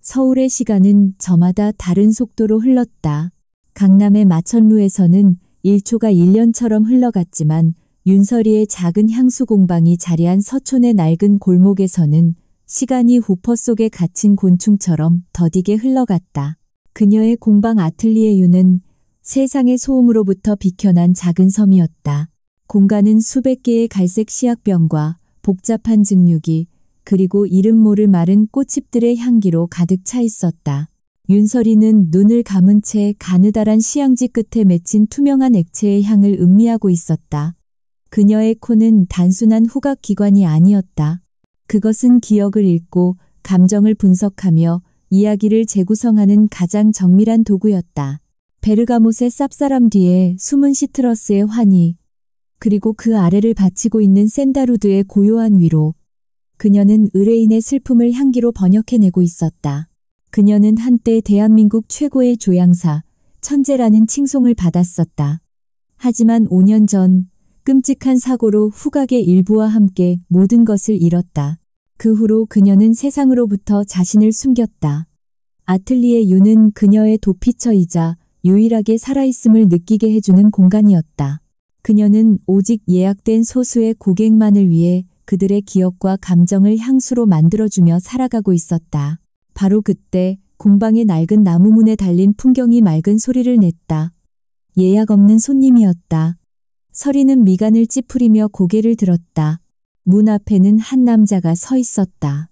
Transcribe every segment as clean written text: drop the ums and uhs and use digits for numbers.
서울의 시간은 저마다 다른 속도로 흘렀다. 강남의 마천루에서는 1초가 1년처럼 흘러갔지만 윤서리의 작은 향수 공방이 자리한 서촌의 낡은 골목에서는 시간이 후퍼 속에 갇힌 곤충처럼 더디게 흘러갔다. 그녀의 공방 아틀리에유는 세상의 소음으로부터 비켜난 작은 섬이었다. 공간은 수백 개의 갈색 시약병과 복잡한 증류기, 그리고 이름 모를 마른 꽃잎들의 향기로 가득 차 있었다. 윤서리는 눈을 감은 채 가느다란 시향지 끝에 맺힌 투명한 액체의 향을 음미하고 있었다. 그녀의 코는 단순한 후각기관이 아니었다. 그것은 기억을 읽고 감정을 분석하며 이야기를 재구성하는 가장 정밀한 도구였다. 베르가못의 쌉싸람 뒤에 숨은 시트러스의 환희, 그리고 그 아래를 받치고 있는 샌다루드의 고요한 위로. 그녀는 의뢰인의 슬픔을 향기로 번역해내고 있었다. 그녀는 한때 대한민국 최고의 조향사, 천재라는 칭송을 받았었다. 하지만 5년 전 끔찍한 사고로 후각의 일부와 함께 모든 것을 잃었다. 그 후로 그녀는 세상으로부터 자신을 숨겼다. 아틀리에 유는 그녀의 도피처이자 유일하게 살아있음을 느끼게 해주는 공간이었다. 그녀는 오직 예약된 소수의 고객만을 위해 그들의 기억과 감정을 향수로 만들어주며 살아가고 있었다. 바로 그때 공방의 낡은 나무문에 달린 풍경이 맑은 소리를 냈다. 예약 없는 손님이었다. 서리는 미간을 찌푸리며 고개를 들었다. 문 앞에는 한 남자가 서 있었다.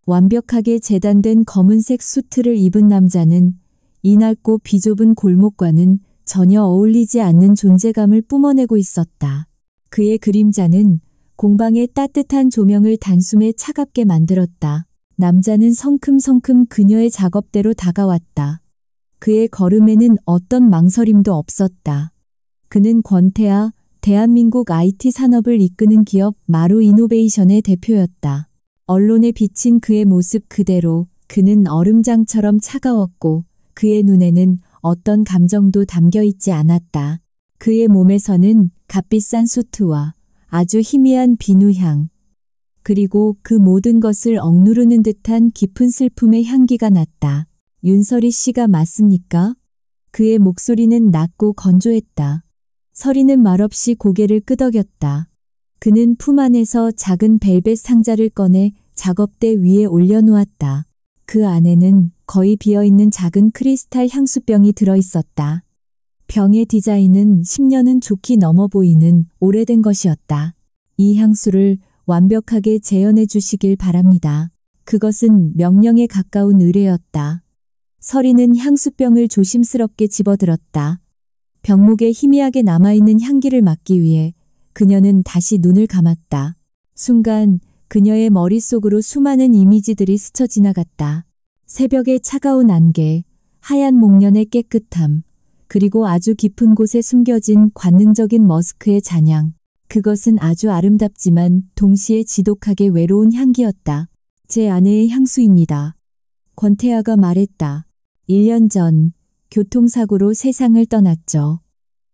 완벽하게 재단된 검은색 수트를 입은 남자는 이 낡고 비좁은 골목과는 전혀 어울리지 않는 존재감을 뿜어내고 있었다. 그의 그림자는 공방의 따뜻한 조명을 단숨에 차갑게 만들었다. 남자는 성큼성큼 그녀의 작업대로 다가왔다. 그의 걸음에는 어떤 망설임도 없었다. 그는 권태아, 대한민국 IT 산업을 이끄는 기업 마루 이노베이션의 대표였다. 언론에 비친 그의 모습 그대로 그는 얼음장처럼 차가웠고 그의 눈에는 어떤 감정도 담겨 있지 않았다. 그의 몸에서는 값비싼 수트와 아주 희미한 비누향, 그리고 그 모든 것을 억누르는 듯한 깊은 슬픔의 향기가 났다. 윤서리 씨가 맞습니까? 그의 목소리는 낮고 건조했다. 서리는 말없이 고개를 끄덕였다. 그는 품 안에서 작은 벨벳 상자를 꺼내 작업대 위에 올려놓았다. 그 안에는 거의 비어있는 작은 크리스탈 향수병이 들어있었다. 병의 디자인은 10년은 좋게 넘어 보이는 오래된 것이었다. 이 향수를 완벽하게 재현해 주시길 바랍니다. 그것은 명령에 가까운 의뢰였다. 서리는 향수병을 조심스럽게 집어들었다. 병목에 희미하게 남아있는 향기를 맡기 위해 그녀는 다시 눈을 감았다. 순간 그녀의 머릿속으로 수많은 이미지들이 스쳐 지나갔다. 새벽의 차가운 안개, 하얀 목련의 깨끗함, 그리고 아주 깊은 곳에 숨겨진 관능적인 머스크의 잔향. 그것은 아주 아름답지만 동시에 지독하게 외로운 향기였다. 제 아내의 향수입니다. 권태아가 말했다. 1년 전 교통사고로 세상을 떠났죠.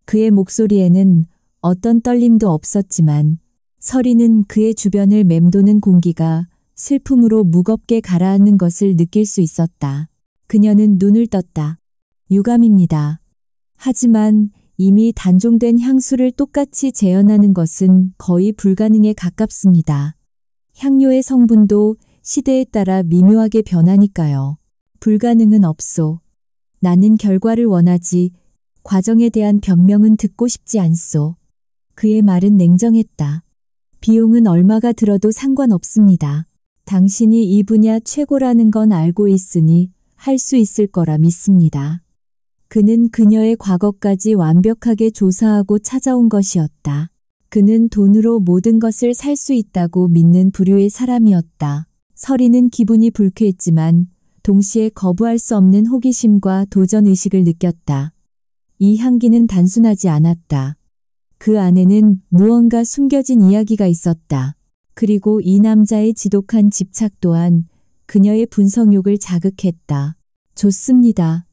그의 목소리에는 어떤 떨림도 없었지만 서리는 그의 주변을 맴도는 공기가 슬픔으로 무겁게 가라앉는 것을 느낄 수 있었다. 그녀는 눈을 떴다. 유감입니다. 하지만 이미 단종된 향수를 똑같이 재현하는 것은 거의 불가능에 가깝습니다. 향료의 성분도 시대에 따라 미묘하게 변하니까요. 불가능은 없소. 나는 결과를 원하지 과정에 대한 변명은 듣고 싶지 않소. 그의 말은 냉정했다. 비용은 얼마가 들어도 상관없습니다. 당신이 이 분야 최고라는 건 알고 있으니 할 수 있을 거라 믿습니다. 그는 그녀의 과거까지 완벽하게 조사하고 찾아온 것이었다. 그는 돈으로 모든 것을 살 수 있다고 믿는 부류의 사람이었다. 서리는 기분이 불쾌했지만 동시에 거부할 수 없는 호기심과 도전의식을 느꼈다. 이 향기는 단순하지 않았다. 그 안에는 무언가 숨겨진 이야기가 있었다. 그리고 이 남자의 지독한 집착 또한 그녀의 분석욕을 자극했다. 좋습니다.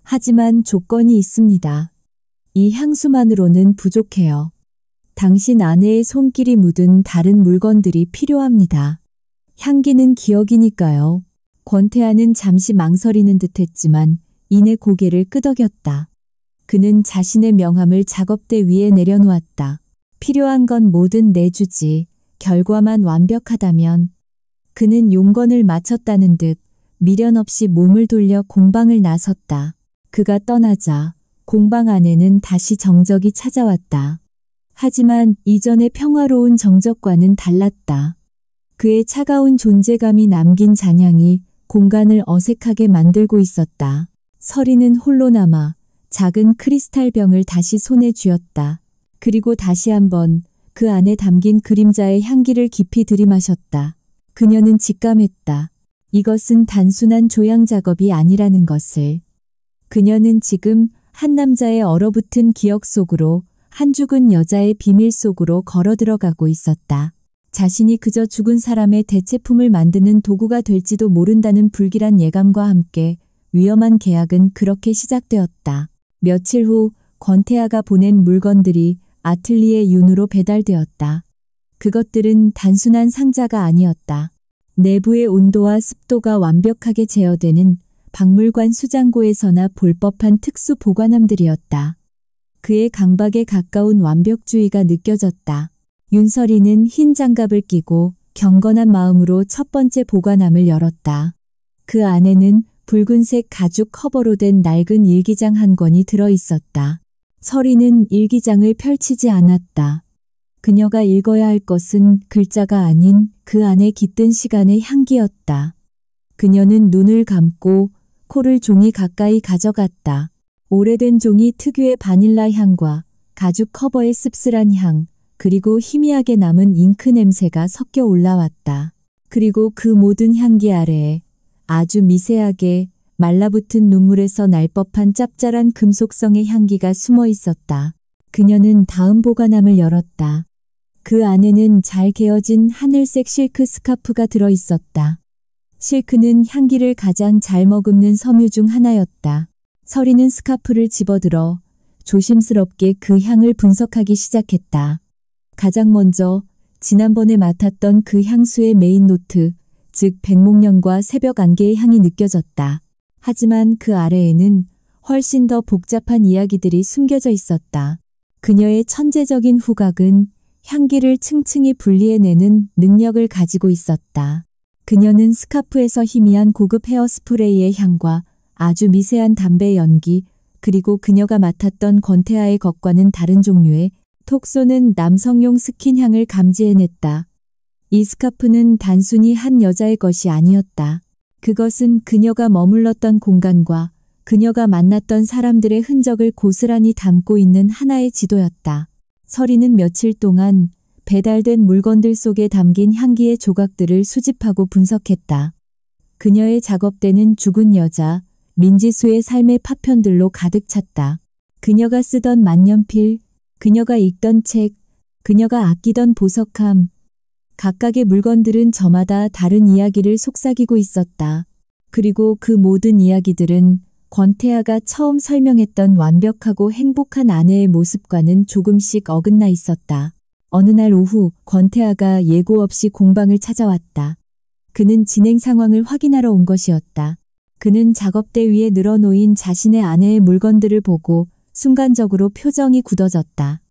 하지만 조건이 있습니다. 이 향수만으로는 부족해요. 당신 아내의 손길이 묻은 다른 물건들이 필요합니다. 향기는 기억이니까요. 권태하는 잠시 망설이는 듯했지만 이내 고개를 끄덕였다. 그는 자신의 명함을 작업대 위에 내려놓았다. 필요한 건 뭐든 내주지. 결과만 완벽하다면. 그는 용건을 마쳤다는 듯 미련 없이 몸을 돌려 공방을 나섰다. 그가 떠나자 공방 안에는 다시 정적이 찾아왔다. 하지만 이전의 평화로운 정적과는 달랐다. 그의 차가운 존재감이 남긴 잔향이 공간을 어색하게 만들고 있었다. 서리는 홀로 남아 작은 크리스탈 병을 다시 손에 쥐었다. 그리고 다시 한번 그 안에 담긴 그림자의 향기를 깊이 들이마셨다. 그녀는 직감했다. 이것은 단순한 조향 작업이 아니라는 것을. 그녀는 지금 한 남자의 얼어붙은 기억 속으로, 한 죽은 여자의 비밀 속으로 걸어 들어가고 있었다. 자신이 그저 죽은 사람의 대체품을 만드는 도구가 될지도 모른다는 불길한 예감과 함께 위험한 계약은 그렇게 시작되었다. 며칠 후 권태아가 보낸 물건들이 아틀리에 윤으로 배달되었다. 그것들은 단순한 상자가 아니었다. 내부의 온도와 습도가 완벽하게 제어되는 박물관 수장고에서나 볼 법한 특수 보관함들이었다. 그의 강박에 가까운 완벽주의가 느껴졌다. 윤설이는 흰 장갑을 끼고 경건한 마음으로 첫 번째 보관함을 열었다. 그 안에는 붉은색 가죽 커버로 된 낡은 일기장 한 권이 들어 있었다. 설이는 일기장을 펼치지 않았다. 그녀가 읽어야 할 것은 글자가 아닌 그 안에 깃든 시간의 향기였다. 그녀는 눈을 감고 코를 종이 가까이 가져갔다. 오래된 종이 특유의 바닐라 향과 가죽 커버의 씁쓸한 향, 그리고 희미하게 남은 잉크 냄새가 섞여 올라왔다. 그리고 그 모든 향기 아래에 아주 미세하게 말라붙은 눈물에서 날 법한 짭짤한 금속성의 향기가 숨어 있었다. 그녀는 다음 보관함을 열었다. 그 안에는 잘 개어진 하늘색 실크 스카프가 들어 있었다. 실크는 향기를 가장 잘 머금는 섬유 중 하나였다. 설이는 스카프를 집어들어 조심스럽게 그 향을 분석하기 시작했다. 가장 먼저 지난번에 맡았던 그 향수의 메인 노트, 즉 백목련과 새벽 안개의 향이 느껴졌다. 하지만 그 아래에는 훨씬 더 복잡한 이야기들이 숨겨져 있었다. 그녀의 천재적인 후각은 향기를 층층이 분리해내는 능력을 가지고 있었다. 그녀는 스카프에서 희미한 고급 헤어스프레이의 향과 아주 미세한 담배 연기, 그리고 그녀가 맡았던 권태아의 것과는 다른 종류의 톡 쏘는 남성용 스킨향을 감지해냈다. 이 스카프는 단순히 한 여자의 것이 아니었다. 그것은 그녀가 머물렀던 공간과 그녀가 만났던 사람들의 흔적을 고스란히 담고 있는 하나의 지도였다. 설이는 며칠 동안 배달된 물건들 속에 담긴 향기의 조각들을 수집하고 분석했다. 그녀의 작업대는 죽은 여자, 민지수의 삶의 파편들로 가득 찼다. 그녀가 쓰던 만년필, 그녀가 읽던 책, 그녀가 아끼던 보석함. 각각의 물건들은 저마다 다른 이야기를 속삭이고 있었다. 그리고 그 모든 이야기들은 권태아가 처음 설명했던 완벽하고 행복한 아내의 모습과는 조금씩 어긋나 있었다. 어느 날 오후 권태아가 예고 없이 공방을 찾아왔다. 그는 진행 상황을 확인하러 온 것이었다. 그는 작업대 위에 늘어놓인 자신의 아내의 물건들을 보고 순간적으로 표정이 굳어졌다.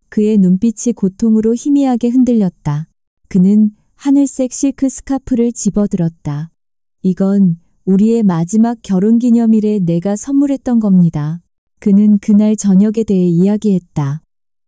그의 눈빛이 고통으로 희미하게 흔들렸다. 그는 하늘색 실크 스카프를 집어들었다. 이건 우리의 마지막 결혼기념일에 내가 선물했던 겁니다. 그는 그날 저녁에 대해 이야기했다.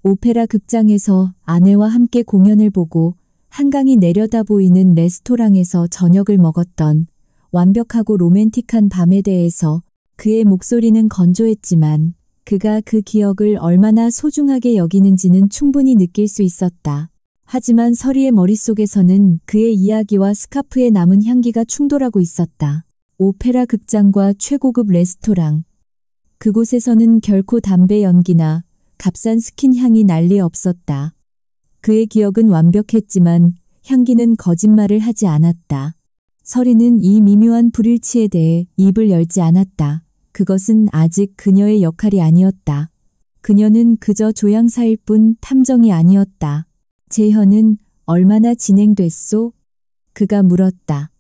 오페라 극장에서 아내와 함께 공연을 보고 한강이 내려다 보이는 레스토랑에서 저녁을 먹었던 완벽하고 로맨틱한 밤에 대해서. 그의 목소리는 건조했지만 그가 그 기억을 얼마나 소중하게 여기는지는 충분히 느낄 수 있었다. 하지만 설이의 머릿속에서는 그의 이야기와 스카프의 남은 향기가 충돌하고 있었다. 오페라 극장과 최고급 레스토랑. 그곳에서는 결코 담배 연기나 값싼 스킨 향이 난리 없었다. 그의 기억은 완벽했지만 향기는 거짓말을 하지 않았다. 설이는 이 미묘한 불일치에 대해 입을 열지 않았다. 그것은 아직 그녀의 역할이 아니었다. 그녀는 그저 조향사일 뿐 탐정이 아니었다. 재현은 얼마나 진행됐소? 그가 물었다.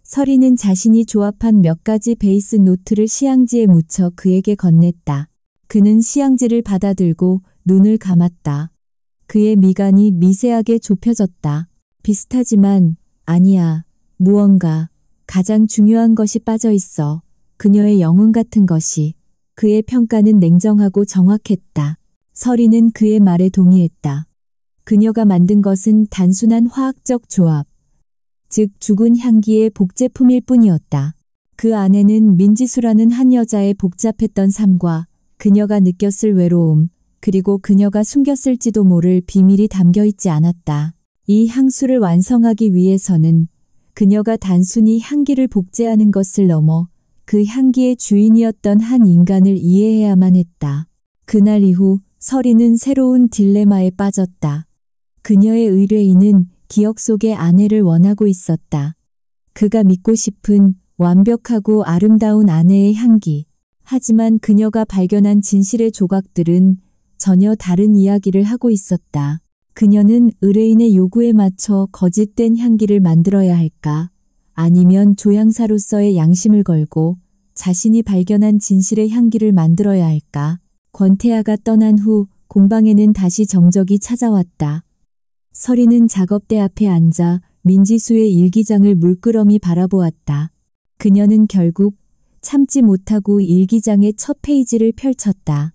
서리는 자신이 조합한 몇 가지 베이스 노트를 시향지에 묻혀 그에게 건넸다. 그는 시향지를 받아들고 눈을 감았다. 그의 미간이 미세하게 좁혀졌다. 비슷하지만 아니야. 무언가 가장 중요한 것이 빠져 있어. 그녀의 영혼 같은 것이. 그의 평가는 냉정하고 정확했다. 서리는 그의 말에 동의했다. 그녀가 만든 것은 단순한 화학적 조합, 즉 죽은 향기의 복제품일 뿐이었다. 그 안에는 민지수라는 한 여자의 복잡했던 삶과 그녀가 느꼈을 외로움, 그리고 그녀가 숨겼을지도 모를 비밀이 담겨 있지 않았다. 이 향수를 완성하기 위해서는 그녀가 단순히 향기를 복제하는 것을 넘어 그 향기의 주인이었던 한 인간을 이해해야만 했다. 그날 이후 서리는 새로운 딜레마에 빠졌다. 그녀의 의뢰인은 기억 속의 아내를 원하고 있었다. 그가 믿고 싶은 완벽하고 아름다운 아내의 향기. 하지만 그녀가 발견한 진실의 조각들은 전혀 다른 이야기를 하고 있었다. 그녀는 의뢰인의 요구에 맞춰 거짓된 향기를 만들어야 할까? 아니면 조향사로서의 양심을 걸고 자신이 발견한 진실의 향기를 만들어야 할까? 권태아가 떠난 후 공방에는 다시 정적이 찾아왔다. 서리는 작업대 앞에 앉아 민지수의 일기장을 물끄러미 바라보았다. 그녀는 결국 참지 못하고 일기장의 첫 페이지를 펼쳤다.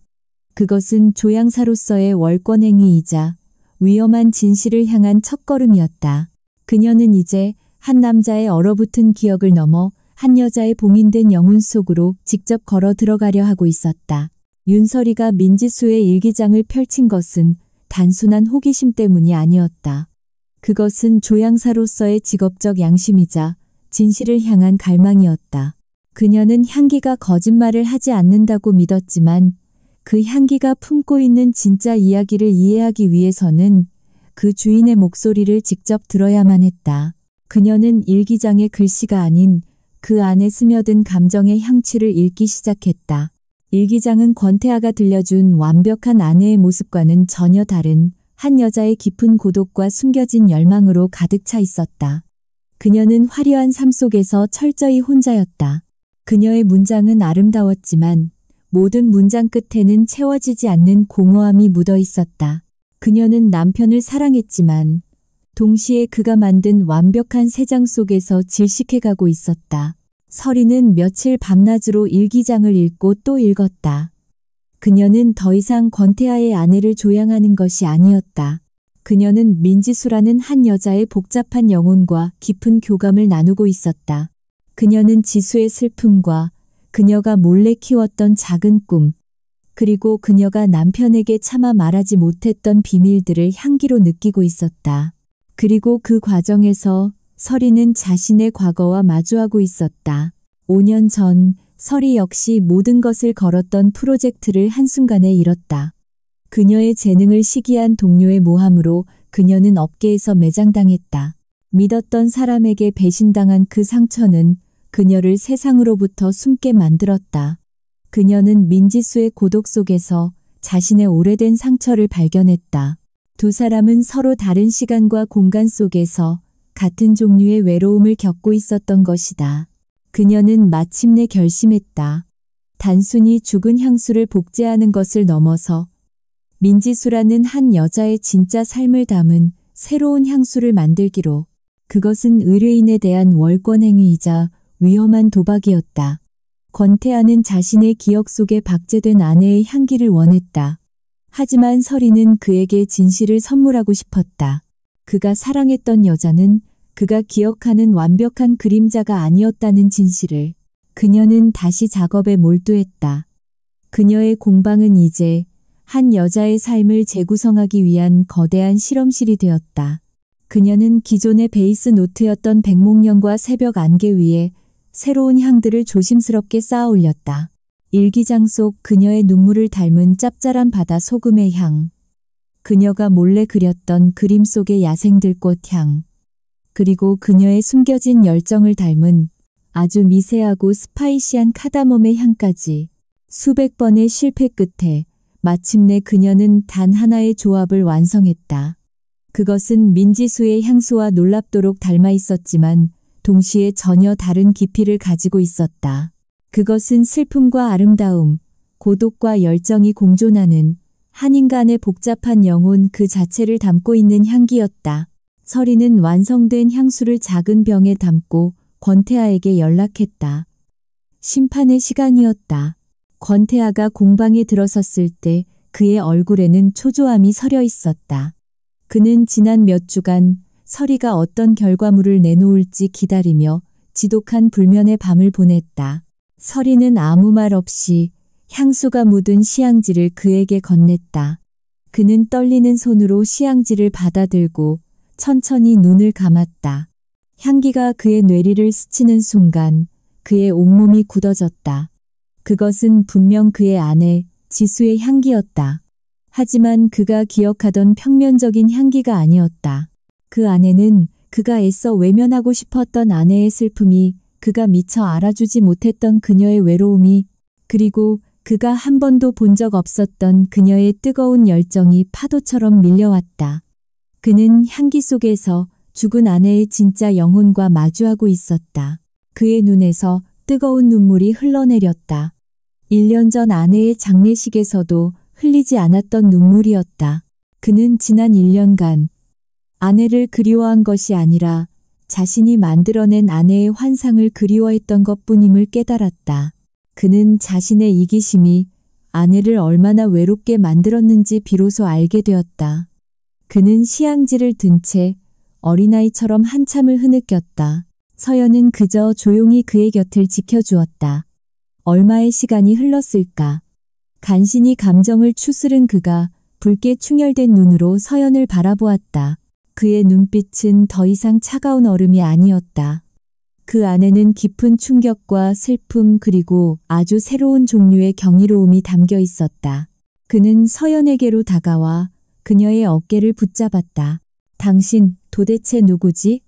그것은 조향사로서의 월권행위이자 위험한 진실을 향한 첫걸음이었다. 그녀는 이제 한 남자의 얼어붙은 기억을 넘어 한 여자의 봉인된 영혼 속으로 직접 걸어 들어가려 하고 있었다. 윤서리가 민지수의 일기장을 펼친 것은 단순한 호기심 때문이 아니었다. 그것은 조향사로서의 직업적 양심이자 진실을 향한 갈망이었다. 그녀는 향기가 거짓말을 하지 않는다고 믿었지만 그 향기가 품고 있는 진짜 이야기를 이해하기 위해서는 그 주인의 목소리를 직접 들어야만 했다. 그녀는 일기장의 글씨가 아닌 그 안에 스며든 감정의 향취를 읽기 시작했다. 일기장은 권태아가 들려준 완벽한 아내의 모습과는 전혀 다른 한 여자의 깊은 고독과 숨겨진 열망으로 가득 차 있었다. 그녀는 화려한 삶 속에서 철저히 혼자였다. 그녀의 문장은 아름다웠지만 모든 문장 끝에는 채워지지 않는 공허함이 묻어 있었다. 그녀는 남편을 사랑했지만 동시에 그가 만든 완벽한 세장 속에서 질식해가고 있었다. 서리는 며칠 밤낮으로 일기장을 읽고 또 읽었다. 그녀는 더 이상 권태아의 아내를 조향하는 것이 아니었다. 그녀는 민지수라는 한 여자의 복잡한 영혼과 깊은 교감을 나누고 있었다. 그녀는 지수의 슬픔과 그녀가 몰래 키웠던 작은 꿈, 그리고 그녀가 남편에게 차마 말하지 못했던 비밀들을 향기로 느끼고 있었다. 그리고 그 과정에서 서리는 자신의 과거와 마주하고 있었다. 5년 전 서리 역시 모든 것을 걸었던 프로젝트를 한순간에 잃었다. 그녀의 재능을 시기한 동료의 모함으로 그녀는 업계에서 매장당했다. 믿었던 사람에게 배신당한 그 상처는 그녀를 세상으로부터 숨게 만들었다. 그녀는 민지수의 고독 속에서 자신의 오래된 상처를 발견했다. 두 사람은 서로 다른 시간과 공간 속에서 같은 종류의 외로움을 겪고 있었던 것이다. 그녀는 마침내 결심했다. 단순히 죽은 향수를 복제하는 것을 넘어서 민지수라는 한 여자의 진짜 삶을 담은 새로운 향수를 만들기로. 그것은 의뢰인에 대한 월권행위이자 위험한 도박이었다. 권태아는 자신의 기억 속에 박제된 아내의 향기를 원했다. 하지만 서리는 그에게 진실을 선물하고 싶었다. 그가 사랑했던 여자는 그가 기억하는 완벽한 그림자가 아니었다는 진실을. 그녀는 다시 작업에 몰두했다. 그녀의 공방은 이제 한 여자의 삶을 재구성하기 위한 거대한 실험실이 되었다. 그녀는 기존의 베이스 노트였던 백목련과 새벽 안개 위에 새로운 향들을 조심스럽게 쌓아 올렸다. 일기장 속 그녀의 눈물을 닮은 짭짤한 바다 소금의 향. 그녀가 몰래 그렸던 그림 속의 야생들꽃 향. 그리고 그녀의 숨겨진 열정을 닮은 아주 미세하고 스파이시한 카다멈의 향까지. 수백 번의 실패 끝에 마침내 그녀는 단 하나의 조합을 완성했다. 그것은 민지수의 향수와 놀랍도록 닮아 있었지만 동시에 전혀 다른 깊이를 가지고 있었다. 그것은 슬픔과 아름다움, 고독과 열정이 공존하는 한 인간의 복잡한 영혼 그 자체를 담고 있는 향기였다. 서리는 완성된 향수를 작은 병에 담고 권태아에게 연락했다. 심판의 시간이었다. 권태아가 공방에 들어섰을 때 그의 얼굴에는 초조함이 서려 있었다. 그는 지난 몇 주간 서리가 어떤 결과물을 내놓을지 기다리며 지독한 불면의 밤을 보냈다. 서리는 아무 말 없이 향수가 묻은 시향지를 그에게 건넸다. 그는 떨리는 손으로 시향지를 받아들고 천천히 눈을 감았다. 향기가 그의 뇌리를 스치는 순간 그의 온몸이 굳어졌다. 그것은 분명 그의 아내 지수의 향기였다. 하지만 그가 기억하던 평면적인 향기가 아니었다. 그 안에는 그가 애써 외면하고 싶었던 아내의 슬픔이, 그가 미처 알아주지 못했던 그녀의 외로움이, 그리고 그가 한 번도 본 적 없었던 그녀의 뜨거운 열정이 파도처럼 밀려왔다. 그는 향기 속에서 죽은 아내의 진짜 영혼과 마주하고 있었다. 그의 눈에서 뜨거운 눈물이 흘러내렸다. 1년 전 아내의 장례식에서도 흘리지 않았던 눈물이었다. 그는 지난 1년간 아내를 그리워한 것이 아니라 자신이 만들어낸 아내의 환상을 그리워했던 것뿐임을 깨달았다. 그는 자신의 이기심이 아내를 얼마나 외롭게 만들었는지 비로소 알게 되었다. 그는 시향지를 든 채 어린아이처럼 한참을 흐느꼈다. 서연은 그저 조용히 그의 곁을 지켜주었다. 얼마의 시간이 흘렀을까. 간신히 감정을 추스른 그가 붉게 충혈된 눈으로 서연을 바라보았다. 그의 눈빛은 더 이상 차가운 얼음이 아니었다. 그 안에는 깊은 충격과 슬픔 그리고 아주 새로운 종류의 경이로움이 담겨 있었다. 그는 서연에게로 다가와 그녀의 어깨를 붙잡았다. 당신 도대체 누구지?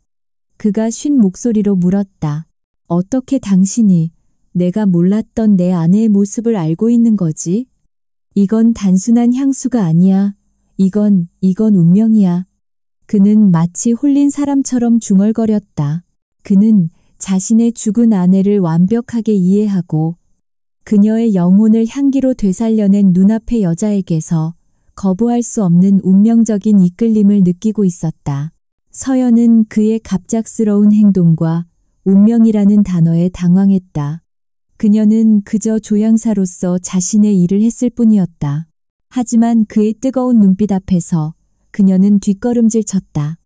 그가 쉰 목소리로 물었다. 어떻게 당신이 내가 몰랐던 내 아내의 모습을 알고 있는 거지? 이건 단순한 향수가 아니야. 이건 운명이야. 그는 마치 홀린 사람처럼 중얼거렸다. 그는 자신의 죽은 아내를 완벽하게 이해하고 그녀의 영혼을 향기로 되살려낸 눈앞의 여자에게서 거부할 수 없는 운명적인 이끌림을 느끼고 있었다. 서연은 그의 갑작스러운 행동과 운명이라는 단어에 당황했다. 그녀는 그저 조향사로서 자신의 일을 했을 뿐이었다. 하지만 그의 뜨거운 눈빛 앞에서 그녀는 뒷걸음질 쳤다.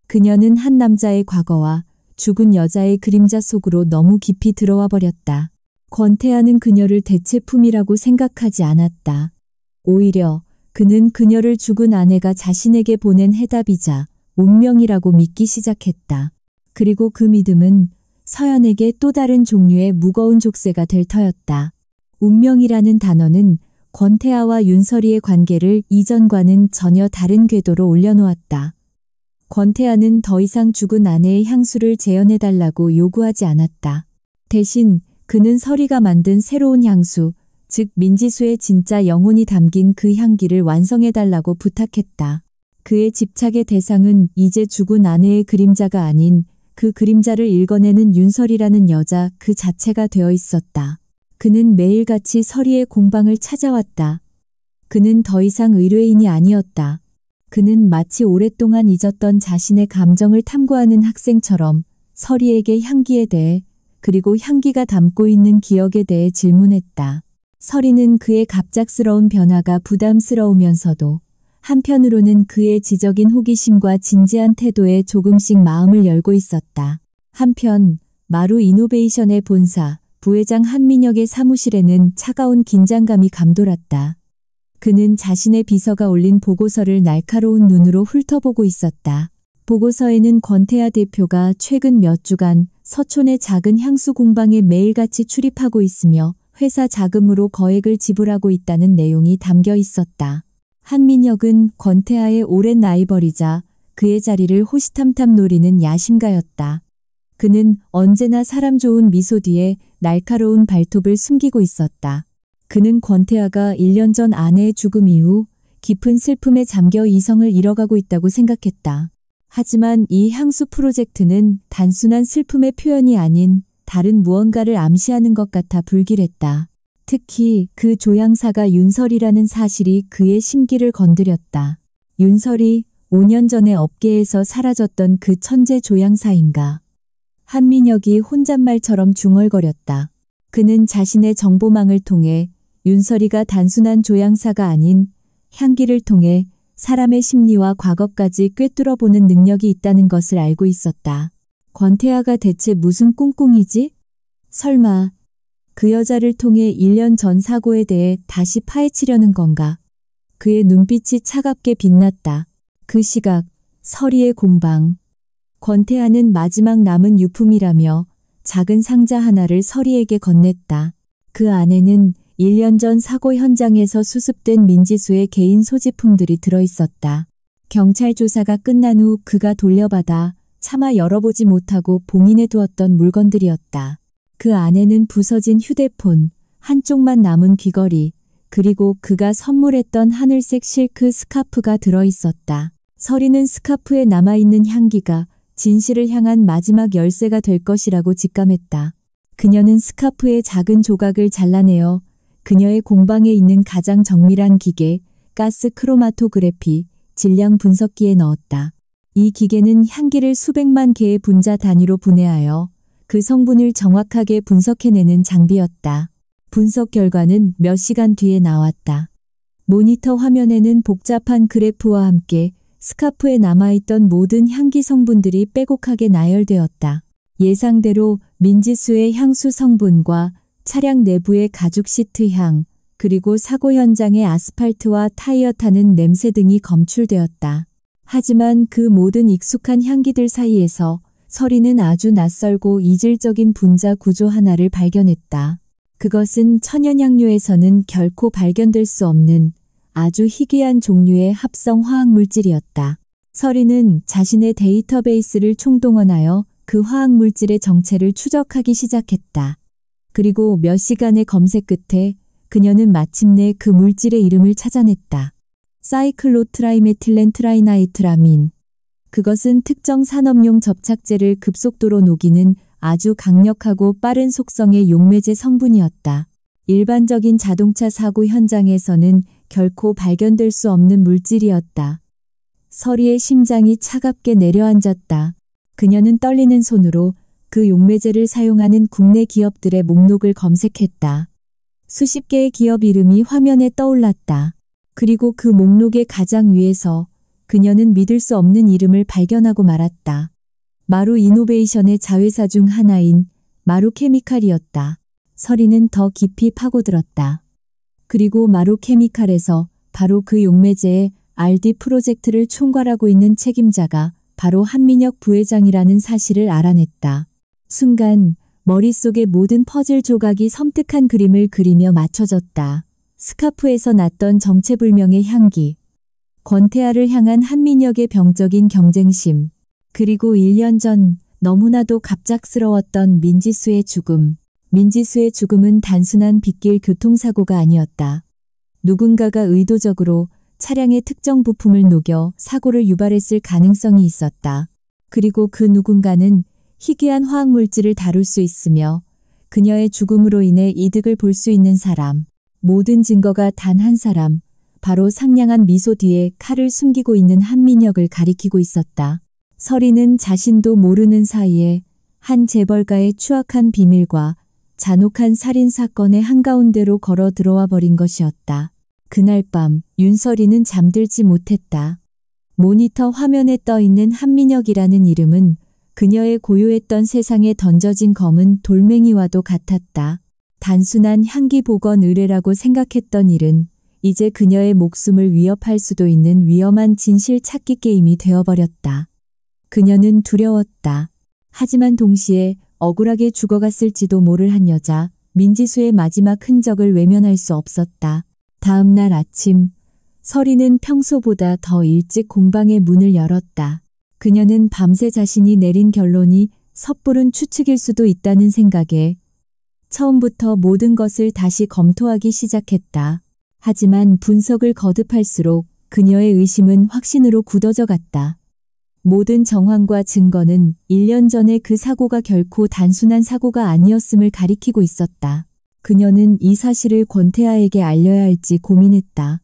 그녀는 한 남자의 과거와 죽은 여자의 그림자 속으로 너무 깊이 들어와 버렸다. 권태아는 그녀를 대체품이라고 생각하지 않았다. 오히려 그는 그녀를 죽은 아내가 자신에게 보낸 해답이자 운명이라고 믿기 시작했다. 그리고 그 믿음은 서연에게 또 다른 종류의 무거운 족쇄가 될 터였다. 운명이라는 단어는 권태아와 윤설이의 관계를 이전과는 전혀 다른 궤도로 올려놓았다. 권태아는 더 이상 죽은 아내의 향수를 재현해달라고 요구하지 않았다. 대신 그는 설이가 만든 새로운 향수, 즉 민지수의 진짜 영혼이 담긴 그 향기를 완성해달라고 부탁했다. 그의 집착의 대상은 이제 죽은 아내의 그림자가 아닌 그 그림자를 읽어내는 윤설이라는 여자 그 자체가 되어 있었다. 그는 매일같이 설이의 공방을 찾아왔다. 그는 더 이상 의뢰인이 아니었다. 그는 마치 오랫동안 잊었던 자신의 감정을 탐구하는 학생처럼 설이에게 향기에 대해 그리고 향기가 담고 있는 기억에 대해 질문했다. 설이는 그의 갑작스러운 변화가 부담스러우면서도 한편으로는 그의 지적인 호기심과 진지한 태도에 조금씩 마음을 열고 있었다. 한편 마루 이노베이션의 본사, 부회장 한민혁의 사무실에는 차가운 긴장감이 감돌았다. 그는 자신의 비서가 올린 보고서를 날카로운 눈으로 훑어보고 있었다. 보고서에는 권태아 대표가 최근 몇 주간 서촌의 작은 향수 공방에 매일같이 출입하고 있으며 회사 자금으로 거액을 지불하고 있다는 내용이 담겨 있었다. 한민혁은 권태아의 오랜 라이벌이자 그의 자리를 호시탐탐 노리는 야심가였다. 그는 언제나 사람 좋은 미소 뒤에 날카로운 발톱을 숨기고 있었다. 그는 권태아가 1년 전 아내의 죽음 이후 깊은 슬픔에 잠겨 이성을 잃어가고 있다고 생각했다. 하지만 이 향수 프로젝트는 단순한 슬픔의 표현이 아닌 다른 무언가를 암시하는 것 같아 불길했다. 특히 그 조향사가 윤설이라는 사실이 그의 심기를 건드렸다. 윤설이 5년 전에 업계에서 사라졌던 그 천재 조향사인가. 한민혁이 혼잣말처럼 중얼거렸다. 그는 자신의 정보망을 통해 윤설이가 단순한 조향사가 아닌 향기를 통해 사람의 심리와 과거까지 꿰뚫어보는 능력이 있다는 것을 알고 있었다. 권태아가 대체 무슨 꿍꿍이지? 설마 그 여자를 통해 1년 전 사고에 대해 다시 파헤치려는 건가? 그의 눈빛이 차갑게 빛났다. 그 시각, 설이의 공방. 권태아는 마지막 남은 유품이라며 작은 상자 하나를 설이에게 건넸다. 그 안에는 1년 전 사고 현장에서 수습된 민지수의 개인 소지품들이 들어있었다. 경찰 조사가 끝난 후 그가 돌려받아 차마 열어보지 못하고 봉인해 두었던 물건들이었다. 그 안에는 부서진 휴대폰, 한쪽만 남은 귀걸이, 그리고 그가 선물했던 하늘색 실크 스카프가 들어있었다. 설이는 스카프에 남아있는 향기가 진실을 향한 마지막 열쇠가 될 것이라고 직감했다. 그녀는 스카프의 작은 조각을 잘라내어 그녀의 공방에 있는 가장 정밀한 기계, 가스 크로마토그래피, 질량 분석기에 넣었다. 이 기계는 향기를 수백만 개의 분자 단위로 분해하여 그 성분을 정확하게 분석해내는 장비였다. 분석 결과는 몇 시간 뒤에 나왔다. 모니터 화면에는 복잡한 그래프와 함께 스카프에 남아있던 모든 향기 성분들이 빼곡하게 나열되었다. 예상대로 민지수의 향수 성분과 차량 내부의 가죽 시트 향, 그리고 사고 현장의 아스팔트와 타이어 타는 냄새 등이 검출되었다. 하지만 그 모든 익숙한 향기들 사이에서 설이는 아주 낯설고 이질적인 분자 구조 하나를 발견했다. 그것은 천연향료에서는 결코 발견될 수 없는 아주 희귀한 종류의 합성 화학물질이었다. 설이는 자신의 데이터베이스를 총동원하여 그 화학물질의 정체를 추적하기 시작했다. 그리고 몇 시간의 검색 끝에 그녀는 마침내 그 물질의 이름을 찾아냈다. 사이클로트라이메틸렌 트라이나이트라민. 그것은 특정 산업용 접착제를 급속도로 녹이는 아주 강력하고 빠른 속성의 용매제 성분이었다. 일반적인 자동차 사고 현장에서는 결코 발견될 수 없는 물질이었다. 설이의 심장이 차갑게 내려앉았다. 그녀는 떨리는 손으로 그 용매제를 사용하는 국내 기업들의 목록을 검색했다. 수십 개의 기업 이름이 화면에 떠올랐다. 그리고 그 목록의 가장 위에서 그녀는 믿을 수 없는 이름을 발견하고 말았다. 마루 이노베이션의 자회사 중 하나인 마루 케미칼이었다. 설이는 더 깊이 파고들었다. 그리고 마루 케미칼에서 바로 그 용매제의 RD 프로젝트를 총괄하고 있는 책임자가 바로 한민혁 부회장이라는 사실을 알아냈다. 순간 머릿속의 모든 퍼즐 조각이 섬뜩한 그림을 그리며 맞춰졌다. 스카프에서 났던 정체불명의 향기, 권태아를 향한 한민혁의 병적인 경쟁심, 그리고 1년 전 너무나도 갑작스러웠던 민지수의 죽음. 민지수의 죽음은 단순한 빗길 교통사고가 아니었다. 누군가가 의도적으로 차량의 특정 부품을 녹여 사고를 유발했을 가능성이 있었다. 그리고 그 누군가는 희귀한 화학물질을 다룰 수 있으며 그녀의 죽음으로 인해 이득을 볼 수 있는 사람. 모든 증거가 단 한 사람, 바로 상냥한 미소 뒤에 칼을 숨기고 있는 한민혁을 가리키고 있었다. 설이는 자신도 모르는 사이에 한 재벌가의 추악한 비밀과 잔혹한 살인사건의 한가운데로 걸어 들어와 버린 것이었다. 그날 밤 윤설이는 잠들지 못했다. 모니터 화면에 떠있는 한민혁이라는 이름은 그녀의 고요했던 세상에 던져진 검은 돌멩이와도 같았다. 단순한 향기 복원 의뢰라고 생각했던 일은 이제 그녀의 목숨을 위협할 수도 있는 위험한 진실 찾기 게임이 되어버렸다. 그녀는 두려웠다. 하지만 동시에 억울하게 죽어갔을지도 모를 한 여자, 민지수의 마지막 흔적을 외면할 수 없었다. 다음 날 아침, 설이는 평소보다 더 일찍 공방의 문을 열었다. 그녀는 밤새 자신이 내린 결론이 섣부른 추측일 수도 있다는 생각에 처음부터 모든 것을 다시 검토하기 시작했다. 하지만 분석을 거듭할수록 그녀의 의심은 확신으로 굳어져 갔다. 모든 정황과 증거는 1년 전의 그 사고가 결코 단순한 사고가 아니었음을 가리키고 있었다. 그녀는 이 사실을 권태아에게 알려야 할지 고민했다.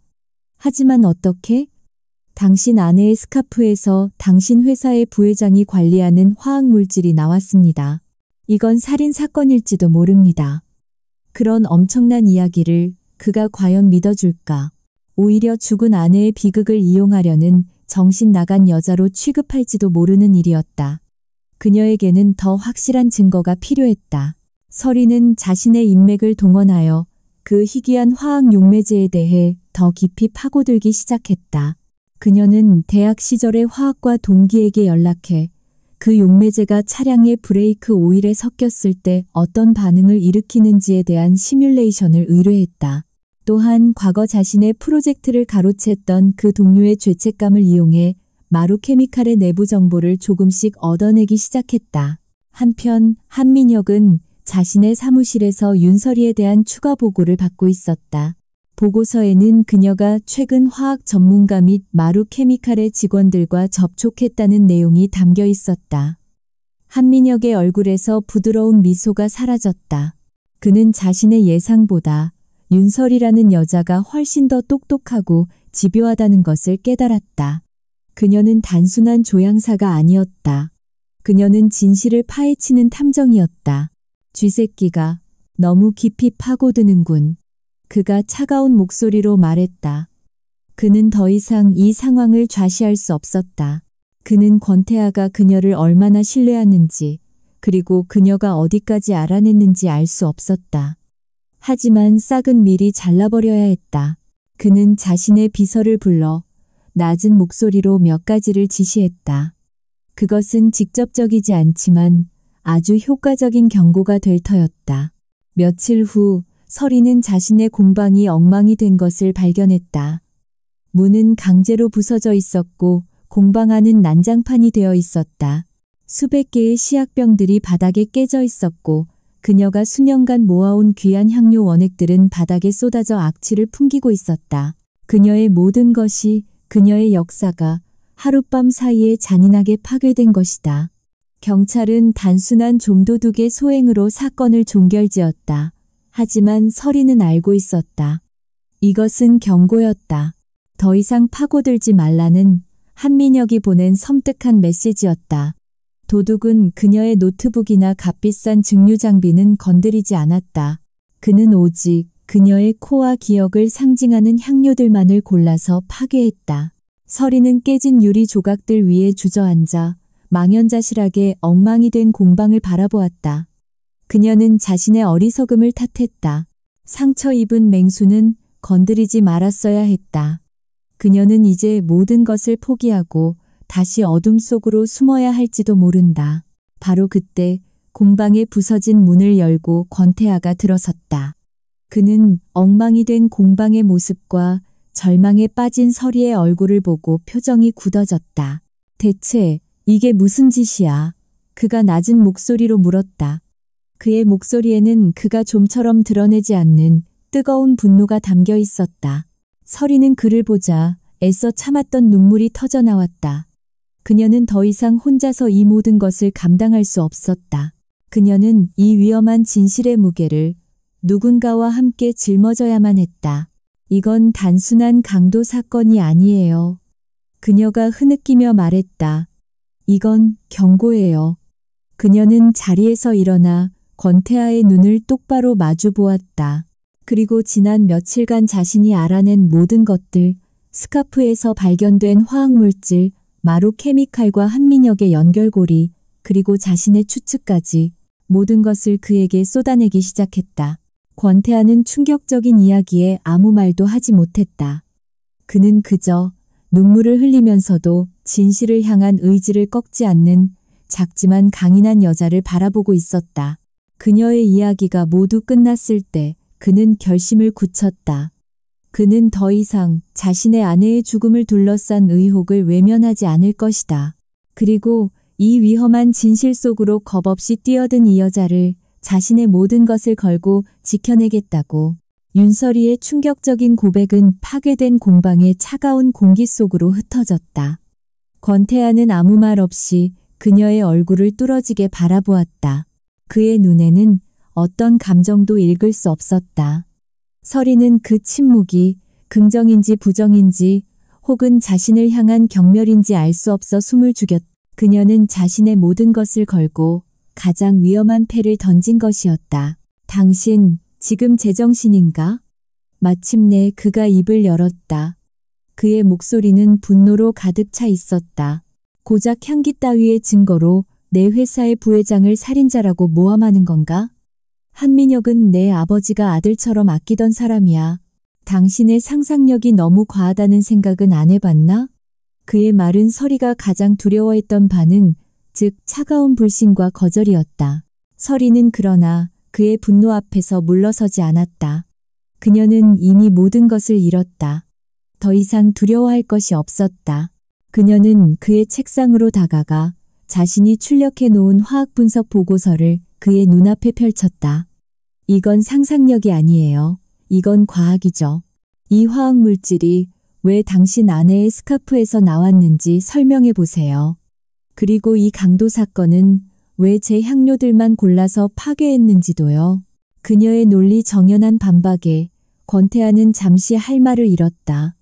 하지만 어떻게? 당신 아내의 스카프에서 당신 회사의 부회장이 관리하는 화학물질이 나왔습니다. 이건 살인 사건일지도 모릅니다. 그런 엄청난 이야기를 그가 과연 믿어줄까? 오히려 죽은 아내의 비극을 이용하려는 정신 나간 여자로 취급할지도 모르는 일이었다. 그녀에게는 더 확실한 증거가 필요했다. 서리는 자신의 인맥을 동원하여 그 희귀한 화학 용매제에 대해 더 깊이 파고들기 시작했다. 그녀는 대학 시절의 화학과 동기에게 연락해 그 용매제가 차량의 브레이크 오일에 섞였을 때 어떤 반응을 일으키는지에 대한 시뮬레이션을 의뢰했다. 또한 과거 자신의 프로젝트를 가로챘던 그 동료의 죄책감을 이용해 마루케미칼의 내부 정보를 조금씩 얻어내기 시작했다. 한편 한민혁은 자신의 사무실에서 윤설이에 대한 추가 보고를 받고 있었다. 보고서에는 그녀가 최근 화학 전문가 및 마루케미칼의 직원들과 접촉했다는 내용이 담겨 있었다. 한민혁의 얼굴에서 부드러운 미소가 사라졌다. 그는 자신의 예상보다 윤설이라는 여자가 훨씬 더 똑똑하고 집요하다는 것을 깨달았다. 그녀는 단순한 조향사가 아니었다. 그녀는 진실을 파헤치는 탐정이었다. 쥐새끼가 너무 깊이 파고드는군. 그가 차가운 목소리로 말했다. 그는 더 이상 이 상황을 좌시할 수 없었다. 그는 권태아가 그녀를 얼마나 신뢰하는지, 그리고 그녀가 어디까지 알아냈는지 알 수 없었다. 하지만 싹은 미리 잘라버려야 했다. 그는 자신의 비서를 불러 낮은 목소리로 몇 가지를 지시했다. 그것은 직접적이지 않지만 아주 효과적인 경고가 될 터였다. 며칠 후 서리는 자신의 공방이 엉망이 된 것을 발견했다. 문은 강제로 부서져 있었고 공방 안은 난장판이 되어 있었다. 수백 개의 시약병들이 바닥에 깨져 있었고 그녀가 수년간 모아온 귀한 향료 원액들은 바닥에 쏟아져 악취를 풍기고 있었다. 그녀의 모든 것이, 그녀의 역사가 하룻밤 사이에 잔인하게 파괴된 것이다. 경찰은 단순한 좀도둑의 소행으로 사건을 종결지었다. 하지만 서리는 알고 있었다. 이것은 경고였다. 더 이상 파고들지 말라는 한민혁이 보낸 섬뜩한 메시지였다. 도둑은 그녀의 노트북이나 값비싼 증류 장비는 건드리지 않았다. 그는 오직 그녀의 코와 기억을 상징하는 향료들만을 골라서 파괴했다. 서리는 깨진 유리 조각들 위에 주저앉아 망연자실하게 엉망이 된 공방을 바라보았다. 그녀는 자신의 어리석음을 탓했다. 상처 입은 맹수는 건드리지 말았어야 했다. 그녀는 이제 모든 것을 포기하고 다시 어둠 속으로 숨어야 할지도 모른다. 바로 그때 공방의 부서진 문을 열고 권태아가 들어섰다. 그는 엉망이 된 공방의 모습과 절망에 빠진 서리의 얼굴을 보고 표정이 굳어졌다. 대체 이게 무슨 짓이야? 그가 낮은 목소리로 물었다. 그의 목소리에는 그가 좀처럼 드러내지 않는 뜨거운 분노가 담겨 있었다. 서리는 그를 보자 애써 참았던 눈물이 터져나왔다. 그녀는 더 이상 혼자서 이 모든 것을 감당할 수 없었다. 그녀는 이 위험한 진실의 무게를 누군가와 함께 짊어져야만 했다. 이건 단순한 강도 사건이 아니에요. 그녀가 흐느끼며 말했다. 이건 경고예요. 그녀는 자리에서 일어나 권태아의 눈을 똑바로 마주 보았다. 그리고 지난 며칠간 자신이 알아낸 모든 것들, 스카프에서 발견된 화학물질, 마루케미칼과 한민혁의 연결고리, 그리고 자신의 추측까지 모든 것을 그에게 쏟아내기 시작했다. 권태아는 충격적인 이야기에 아무 말도 하지 못했다. 그는 그저 눈물을 흘리면서도 진실을 향한 의지를 꺾지 않는 작지만 강인한 여자를 바라보고 있었다. 그녀의 이야기가 모두 끝났을 때 그는 결심을 굳혔다. 그는 더 이상 자신의 아내의 죽음을 둘러싼 의혹을 외면하지 않을 것이다. 그리고 이 위험한 진실 속으로 겁없이 뛰어든 이 여자를 자신의 모든 것을 걸고 지켜내겠다고. 윤설이의 충격적인 고백은 파괴된 공방의 차가운 공기 속으로 흩어졌다. 권태아는 아무 말 없이 그녀의 얼굴을 뚫어지게 바라보았다. 그의 눈에는 어떤 감정도 읽을 수 없었다. 설이는 그 침묵이 긍정인지 부정인지 혹은 자신을 향한 경멸인지 알 수 없어 숨을 죽였다. 그녀는 자신의 모든 것을 걸고 가장 위험한 패를 던진 것이었다. 당신, 지금 제정신인가? 마침내 그가 입을 열었다. 그의 목소리는 분노로 가득 차 있었다. 고작 향기 따위의 증거로 내 회사의 부회장을 살인자라고 모함하는 건가? 한민혁은 내 아버지가 아들처럼 아끼던 사람이야. 당신의 상상력이 너무 과하다는 생각은 안 해봤나? 그의 말은 설이가 가장 두려워했던 반응, 즉 차가운 불신과 거절이었다. 설이는 그러나 그의 분노 앞에서 물러서지 않았다. 그녀는 이미 모든 것을 잃었다. 더 이상 두려워할 것이 없었다. 그녀는 그의 책상으로 다가가 자신이 출력해 놓은 화학 분석 보고서를 그의 눈앞에 펼쳤다. 이건 상상력이 아니에요. 이건 과학이죠. 이 화학 물질이 왜 당신 아내의 스카프에서 나왔는지 설명해 보세요. 그리고 이 강도 사건은 왜 제 향료들만 골라서 파괴했는지도요. 그녀의 논리 정연한 반박에 권태아는 잠시 할 말을 잃었다.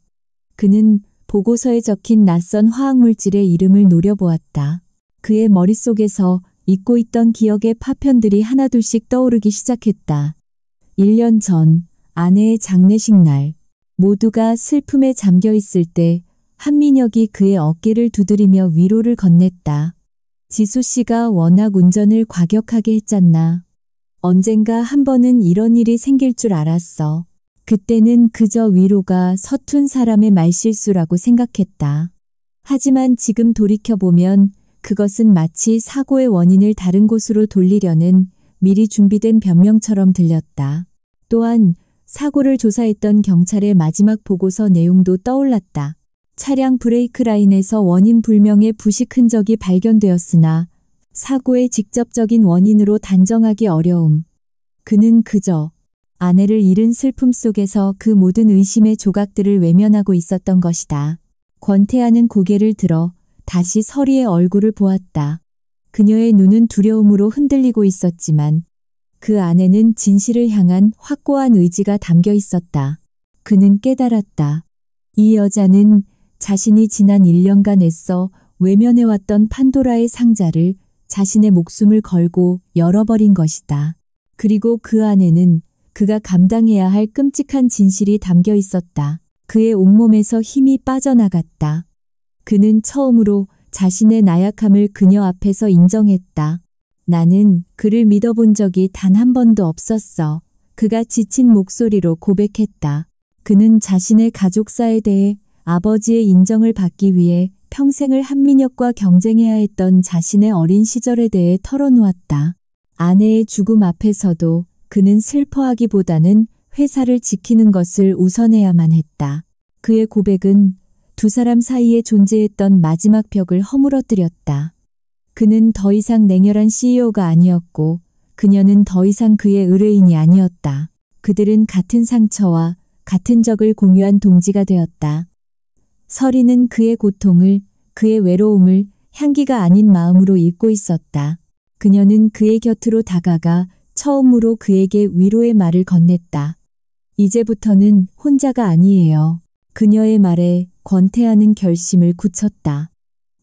그는 보고서에 적힌 낯선 화학물질의 이름을 노려보았다. 그의 머릿속에서 잊고 있던 기억의 파편들이 하나둘씩 떠오르기 시작했다. 1년 전 아내의 장례식 날, 모두가 슬픔에 잠겨 있을 때 한민혁이 그의 어깨를 두드리며 위로를 건넸다. 지수 씨가 워낙 운전을 과격하게 했잖나. 언젠가 한 번은 이런 일이 생길 줄 알았어. 그때는 그저 위로가 서툰 사람의 말실수라고 생각했다. 하지만 지금 돌이켜보면 그것은 마치 사고의 원인을 다른 곳으로 돌리려는 미리 준비된 변명처럼 들렸다. 또한 사고를 조사했던 경찰의 마지막 보고서 내용도 떠올랐다. 차량 브레이크 라인에서 원인 불명의 부식 흔적이 발견되었으나 사고의 직접적인 원인으로 단정하기 어려움. 그는 그저 아내를 잃은 슬픔 속에서 그 모든 의심의 조각들을 외면하고 있었던 것이다. 권태아는 고개를 들어 다시 설이의 얼굴을 보았다. 그녀의 눈은 두려움으로 흔들리고 있었지만 그 안에는 진실을 향한 확고한 의지가 담겨 있었다. 그는 깨달았다. 이 여자는 자신이 지난 1년간 애써 외면해왔던 판도라의 상자를 자신의 목숨을 걸고 열어버린 것이다. 그리고 그 안에는 그가 감당해야 할 끔찍한 진실이 담겨 있었다. 그의 온몸에서 힘이 빠져나갔다. 그는 처음으로 자신의 나약함을 그녀 앞에서 인정했다. 나는 그를 믿어본 적이 단 한 번도 없었어. 그가 지친 목소리로 고백했다. 그는 자신의 가족사에 대해 아버지의 인정을 받기 위해 평생을 한민혁과 경쟁해야 했던 자신의 어린 시절에 대해 털어놓았다. 아내의 죽음 앞에서도 그는 슬퍼하기보다는 회사를 지키는 것을 우선해야만 했다. 그의 고백은 두 사람 사이에 존재했던 마지막 벽을 허물어뜨렸다. 그는 더 이상 냉혈한 CEO가 아니었고 그녀는 더 이상 그의 의뢰인이 아니었다. 그들은 같은 상처와 같은 적을 공유한 동지가 되었다. 설이는 그의 고통을, 그의 외로움을 향기가 아닌 마음으로 읽고 있었다. 그녀는 그의 곁으로 다가가 처음으로 그에게 위로의 말을 건넸다. 이제부터는 혼자가 아니에요. 그녀의 말에 권태아는 결심을 굳혔다.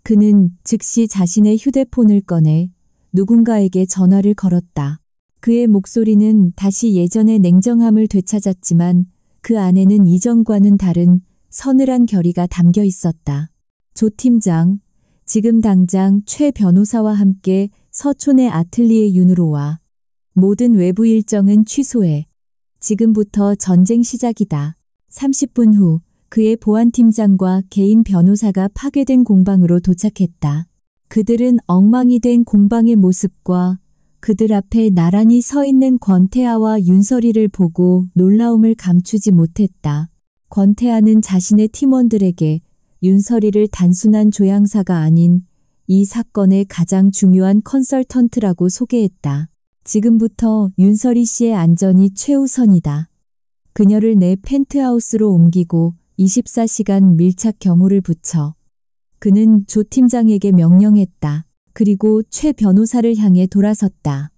그는 즉시 자신의 휴대폰을 꺼내 누군가에게 전화를 걸었다. 그의 목소리는 다시 예전의 냉정함을 되찾았지만 그 안에는 이전과는 다른 서늘한 결의가 담겨 있었다. 조 팀장, 지금 당장 최 변호사와 함께 서촌의 아틀리에 윤으로 와. 모든 외부 일정은 취소해. 지금부터 전쟁 시작이다. 30분 후 그의 보안팀장과 개인 변호사가 파괴된 공방으로 도착했다. 그들은 엉망이 된 공방의 모습과 그들 앞에 나란히 서 있는 권태아와 윤설이를 보고 놀라움을 감추지 못했다. 권태아는 자신의 팀원들에게 윤설이를 단순한 조향사가 아닌 이 사건의 가장 중요한 컨설턴트라고 소개했다. 지금부터 윤설이 씨의 안전이 최우선이다. 그녀를 내 펜트하우스로 옮기고 24시간 밀착 경호를 붙여. 그는 조 팀장에게 명령했다. 그리고 최 변호사를 향해 돌아섰다.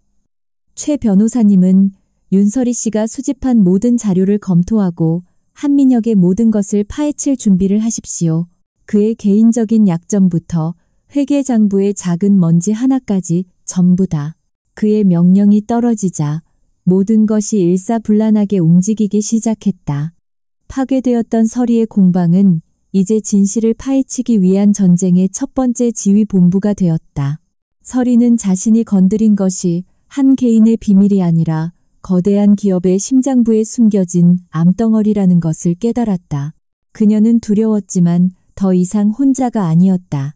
최 변호사님은 윤설이 씨가 수집한 모든 자료를 검토하고 한민혁의 모든 것을 파헤칠 준비를 하십시오. 그의 개인적인 약점부터 회계장부의 작은 먼지 하나까지 전부 다. 그의 명령이 떨어지자 모든 것이 일사불란하게 움직이기 시작했다. 파괴되었던 서리의 공방은 이제 진실을 파헤치기 위한 전쟁의 첫 번째 지휘본부가 되었다. 서리는 자신이 건드린 것이 한 개인의 비밀이 아니라 거대한 기업의 심장부에 숨겨진 암덩어리라는 것을 깨달았다. 그녀는 두려웠지만 더 이상 혼자가 아니었다.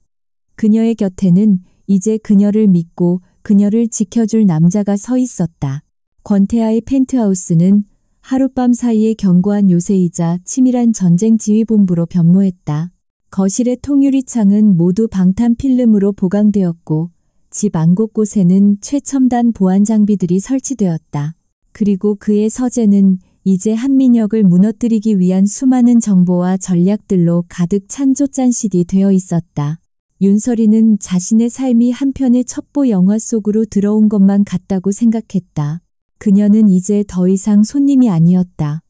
그녀의 곁에는 이제 그녀를 믿고 그녀를 지켜줄 남자가 서 있었다. 권태하의 펜트하우스는 하룻밤 사이에 견고한 요새이자 치밀한 전쟁 지휘본부로 변모했다. 거실의 통유리창은 모두 방탄 필름으로 보강되었고 집 안 곳곳에는 최첨단 보안 장비들이 설치되었다. 그리고 그의 서재는 이제 한민혁을 무너뜨리기 위한 수많은 정보와 전략들로 가득 찬 쫓잔실이 되어 있었다. 윤설이는 자신의 삶이 한 편의 첩보 영화 속으로 들어온 것만 같다고 생각했다. 그녀는 이제 더 이상 손님이 아니었다.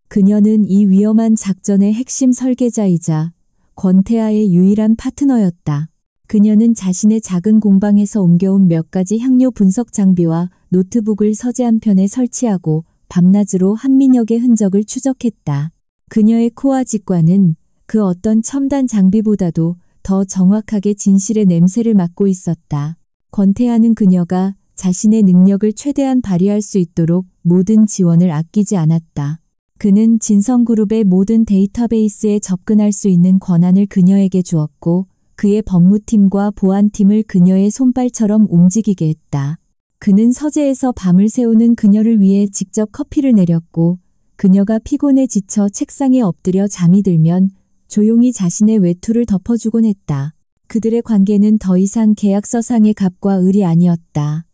그녀는 이 위험한 작전의 핵심 설계자이자 권태하의 유일한 파트너였다. 그녀는 자신의 작은 공방에서 옮겨온 몇 가지 향료 분석 장비와 노트북을 서재 한편에 설치하고 밤낮으로 한민혁의 흔적을 추적했다. 그녀의 코와 직관은 그 어떤 첨단 장비보다도 더 정확하게 진실의 냄새를 맡고 있었다. 권태하는 그녀가 자신의 능력을 최대한 발휘할 수 있도록 모든 지원을 아끼지 않았다. 그는 진성그룹의 모든 데이터베이스에 접근할 수 있는 권한을 그녀에게 주었고 그의 법무팀과 보안팀을 그녀의 손발처럼 움직이게 했다. 그는 서재에서 밤을 새우는 그녀를 위해 직접 커피를 내렸고 그녀가 피곤해 지쳐 책상에 엎드려 잠이 들면 조용히 자신의 외투를 덮어주곤 했다. 그들의 관계는 더 이상 계약서상의 갑과 을이 아니었다.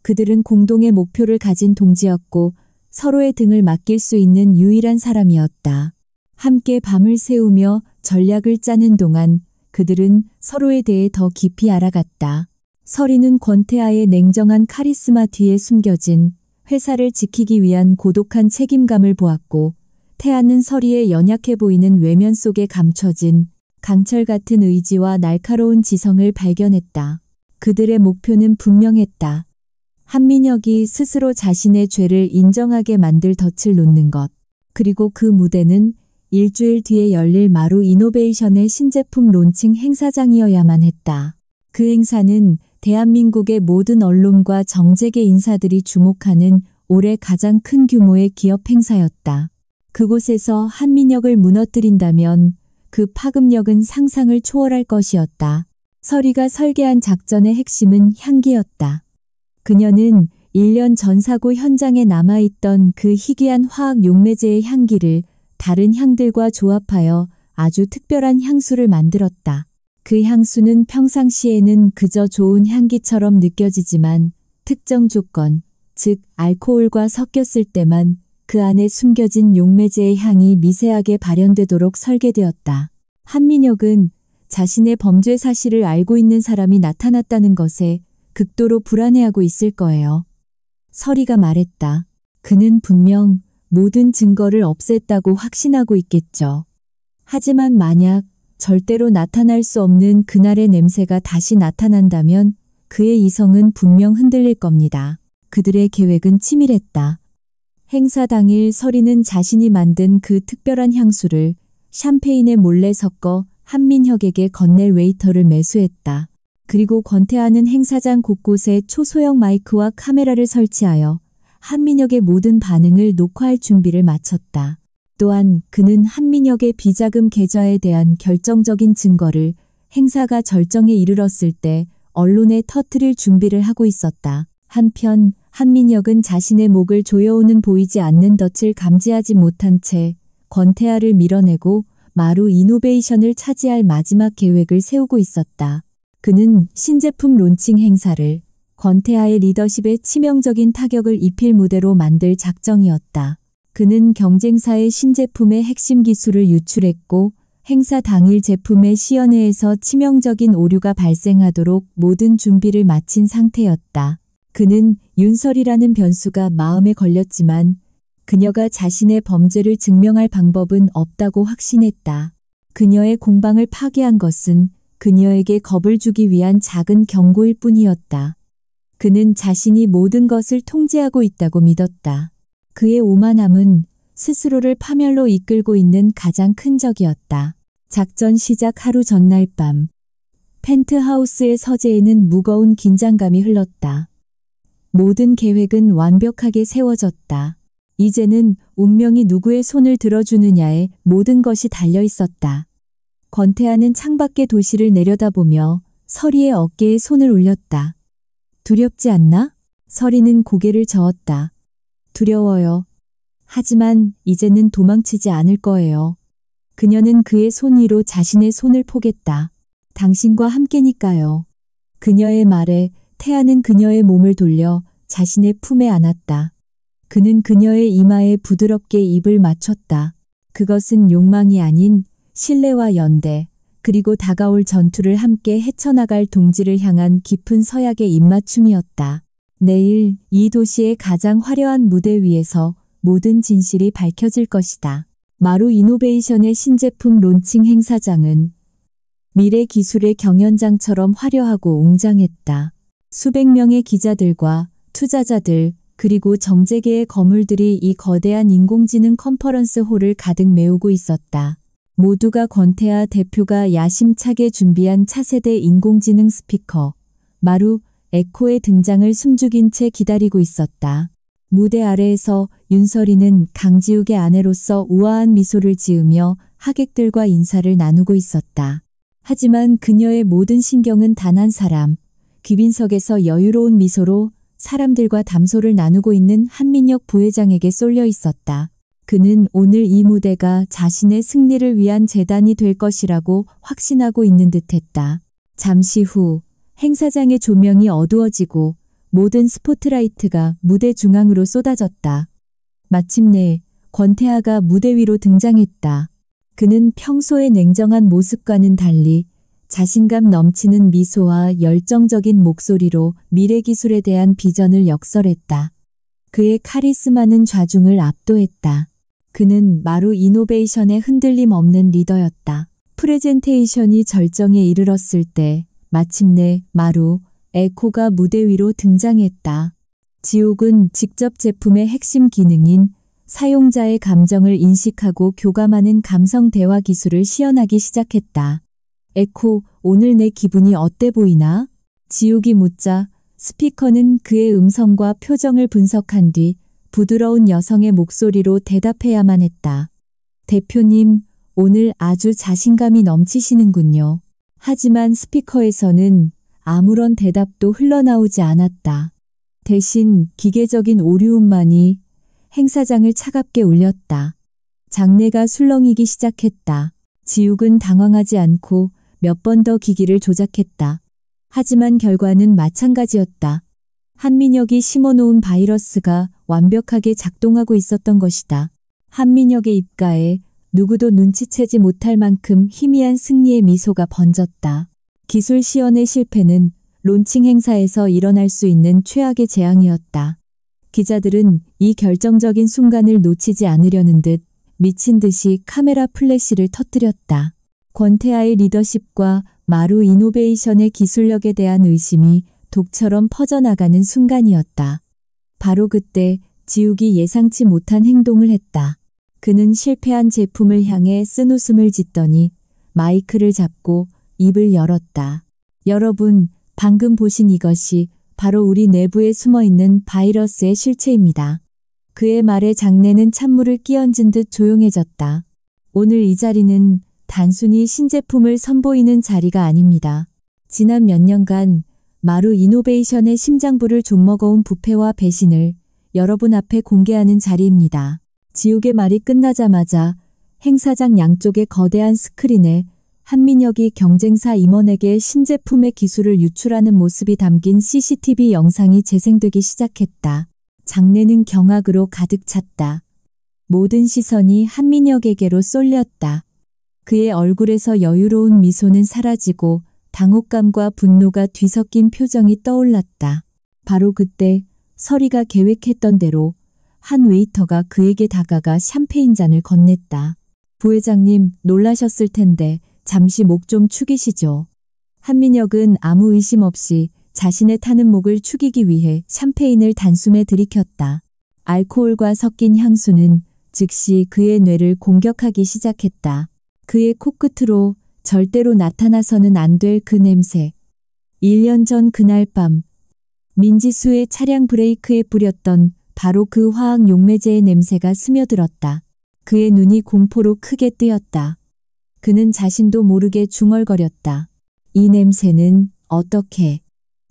그들은 공동의 목표를 가진 동지였고 서로의 등을 맡길 수 있는 유일한 사람이었다. 함께 밤을 새우며 전략을 짜는 동안 그들은 서로에 대해 더 깊이 알아갔다. 서리는 권태하의 냉정한 카리스마 뒤에 숨겨진 회사를 지키기 위한 고독한 책임감을 보았고 태아는 서리의 연약해 보이는 외면 속에 감춰진 강철 같은 의지와 날카로운 지성을 발견했다. 그들의 목표는 분명했다. 한민혁이 스스로 자신의 죄를 인정하게 만들 덫을 놓는 것. 그리고 그 무대는 일주일 뒤에 열릴 마루 이노베이션의 신제품 론칭 행사장이어야만 했다. 그 행사는 대한민국의 모든 언론과 정재계 인사들이 주목하는 올해 가장 큰 규모의 기업 행사였다. 그곳에서 한민혁을 무너뜨린다면 그 파급력은 상상을 초월할 것이었다. 서리가 설계한 작전의 핵심은 향기였다. 그녀는 1년 전 사고 현장에 남아있던 그 희귀한 화학 용매제의 향기를 다른 향들과 조합하여 아주 특별한 향수를 만들었다. 그 향수는 평상시에는 그저 좋은 향기처럼 느껴지지만 특정 조건, 즉 알코올과 섞였을 때만 그 안에 숨겨진 용매제의 향이 미세하게 발현되도록 설계되었다. 한민혁은 자신의 범죄 사실을 알고 있는 사람이 나타났다는 것에 극도로 불안해하고 있을 거예요. 서리가 말했다. 그는 분명 모든 증거를 없앴다고 확신하고 있겠죠. 하지만 만약 절대로 나타날 수 없는 그날의 냄새가 다시 나타난다면 그의 이성은 분명 흔들릴 겁니다. 그들의 계획은 치밀했다. 행사 당일 서리는 자신이 만든 그 특별한 향수를 샴페인에 몰래 섞어 한민혁에게 건넬 웨이터를 매수했다. 그리고 권태하는 행사장 곳곳에 초소형 마이크와 카메라를 설치하여 한민혁의 모든 반응을 녹화할 준비를 마쳤다. 또한 그는 한민혁의 비자금 계좌에 대한 결정적인 증거를 행사가 절정에 이르렀을 때 언론에 터뜨릴 준비를 하고 있었다. 한편 한민혁은 자신의 목을 조여오는 보이지 않는 덫을 감지하지 못한 채 권태하를 밀어내고 마루 이노베이션을 차지할 마지막 계획을 세우고 있었다. 그는 신제품 론칭 행사를 권태하의 리더십에 치명적인 타격을 입힐 무대로 만들 작정이었다. 그는 경쟁사의 신제품의 핵심 기술을 유출했고 행사 당일 제품의 시연회에서 치명적인 오류가 발생하도록 모든 준비를 마친 상태였다. 그는 윤설이라는 변수가 마음에 걸렸지만 그녀가 자신의 범죄를 증명할 방법은 없다고 확신했다. 그녀의 공방을 파괴한 것은 그녀에게 겁을 주기 위한 작은 경고일 뿐이었다. 그는 자신이 모든 것을 통제하고 있다고 믿었다. 그의 오만함은 스스로를 파멸로 이끌고 있는 가장 큰 적이었다. 작전 시작 하루 전날 밤. 펜트하우스의 서재에는 무거운 긴장감이 흘렀다. 모든 계획은 완벽하게 세워졌다. 이제는 운명이 누구의 손을 들어주느냐에 모든 것이 달려 있었다. 권태하는 창밖의 도시를 내려다보며 서리의 어깨에 손을 올렸다. 두렵지 않나? 서리는 고개를 저었다. 두려워요. 하지만 이제는 도망치지 않을 거예요. 그녀는 그의 손 위로 자신의 손을 포겠다. 당신과 함께니까요. 그녀의 말에 태아는 그녀의 몸을 돌려 자신의 품에 안았다. 그는 그녀의 이마에 부드럽게 입을 맞췄다. 그것은 욕망이 아닌 신뢰와 연대, 그리고 다가올 전투를 함께 헤쳐나갈 동지를 향한 깊은 서약의 입맞춤이었다. 내일 이 도시의 가장 화려한 무대 위에서 모든 진실이 밝혀질 것이다. 마루 이노베이션의 신제품 론칭 행사장은 미래 기술의 경연장처럼 화려하고 웅장했다. 수백 명의 기자들과 투자자들, 그리고 정재계의 거물들이 이 거대한 인공지능 컨퍼런스 홀을 가득 메우고 있었다. 모두가 권태하 대표가 야심차게 준비한 차세대 인공지능 스피커, 마루 에코의 등장을 숨죽인 채 기다리고 있었다. 무대 아래에서 윤설이는 강지욱의 아내로서 우아한 미소를 지으며 하객들과 인사를 나누고 있었다. 하지만 그녀의 모든 신경은 단 한 사람, 귀빈석에서 여유로운 미소로 사람들과 담소를 나누고 있는 한민혁 부회장에게 쏠려 있었다. 그는 오늘 이 무대가 자신의 승리를 위한 재단이 될 것이라고 확신하고 있는 듯했다. 잠시 후 행사장의 조명이 어두워지고 모든 스포트라이트가 무대 중앙으로 쏟아졌다. 마침내 권태하가 무대 위로 등장했다. 그는 평소의 냉정한 모습과는 달리 자신감 넘치는 미소와 열정적인 목소리로 미래기술에 대한 비전을 역설했다. 그의 카리스마는 좌중을 압도했다. 그는 마루 이노베이션의 흔들림 없는 리더였다. 프레젠테이션이 절정에 이르렀을 때 마침내 마루 에코가 무대 위로 등장했다. 지옥은 직접 제품의 핵심 기능인 사용자의 감정을 인식하고 교감하는 감성 대화 기술을 시연하기 시작했다. 에코, 오늘 내 기분이 어때 보이나? 지옥이 묻자 스피커는 그의 음성과 표정을 분석한 뒤 부드러운 여성의 목소리로 대답해야만 했다. 대표님, 오늘 아주 자신감이 넘치시는군요. 하지만 스피커에서는 아무런 대답도 흘러나오지 않았다. 대신 기계적인 오류음만이 행사장을 차갑게 울렸다. 장내가 술렁이기 시작했다. 지욱은 당황하지 않고 몇 번 더 기기를 조작했다. 하지만 결과는 마찬가지였다. 한민혁이 심어놓은 바이러스가 완벽하게 작동하고 있었던 것이다. 한민혁의 입가에 누구도 눈치채지 못할 만큼 희미한 승리의 미소가 번졌다. 기술 시연의 실패는 론칭 행사에서 일어날 수 있는 최악의 재앙이었다. 기자들은 이 결정적인 순간을 놓치지 않으려는 듯 미친 듯이 카메라 플래시를 터뜨렸다. 권태하의 리더십과 마루 이노베이션의 기술력에 대한 의심이 독처럼 퍼져나가는 순간이었다. 바로 그때 지욱이 예상치 못한 행동을 했다. 그는 실패한 제품을 향해 쓴웃음을 짓더니 마이크를 잡고 입을 열었다. 여러분, 방금 보신 이것이 바로 우리 내부에 숨어있는 바이러스의 실체입니다. 그의 말에 장내는 찬물을 끼얹은 듯 조용해졌다. 오늘 이 자리는 단순히 신제품을 선보이는 자리가 아닙니다. 지난 몇 년간 마루 이노베이션의 심장부를 좀먹어온 부패와 배신을 여러분 앞에 공개하는 자리입니다. 지옥의 말이 끝나자마자 행사장 양쪽의 거대한 스크린에 한민혁이 경쟁사 임원에게 신제품의 기술을 유출하는 모습이 담긴 CCTV 영상이 재생되기 시작했다. 장내는 경악으로 가득 찼다. 모든 시선이 한민혁에게로 쏠렸다. 그의 얼굴에서 여유로운 미소는 사라지고 당혹감과 분노가 뒤섞인 표정이 떠올랐다. 바로 그때 서리가 계획했던 대로 한 웨이터가 그에게 다가가 샴페인 잔을 건넸다. 부회장님, 놀라셨을 텐데 잠시 목 좀 축이시죠. 한민혁은 아무 의심 없이 자신의 타는 목을 축이기 위해 샴페인을 단숨에 들이켰다. 알코올과 섞인 향수는 즉시 그의 뇌를 공격하기 시작했다. 그의 코끝으로 절대로 나타나서는 안 될 그 냄새. 1년 전 그날 밤 민지수의 차량 브레이크에 뿌렸던 바로 그 화학 용매제의 냄새가 스며들었다. 그의 눈이 공포로 크게 뜨였다. 그는 자신도 모르게 중얼거렸다. 이 냄새는 어떻게?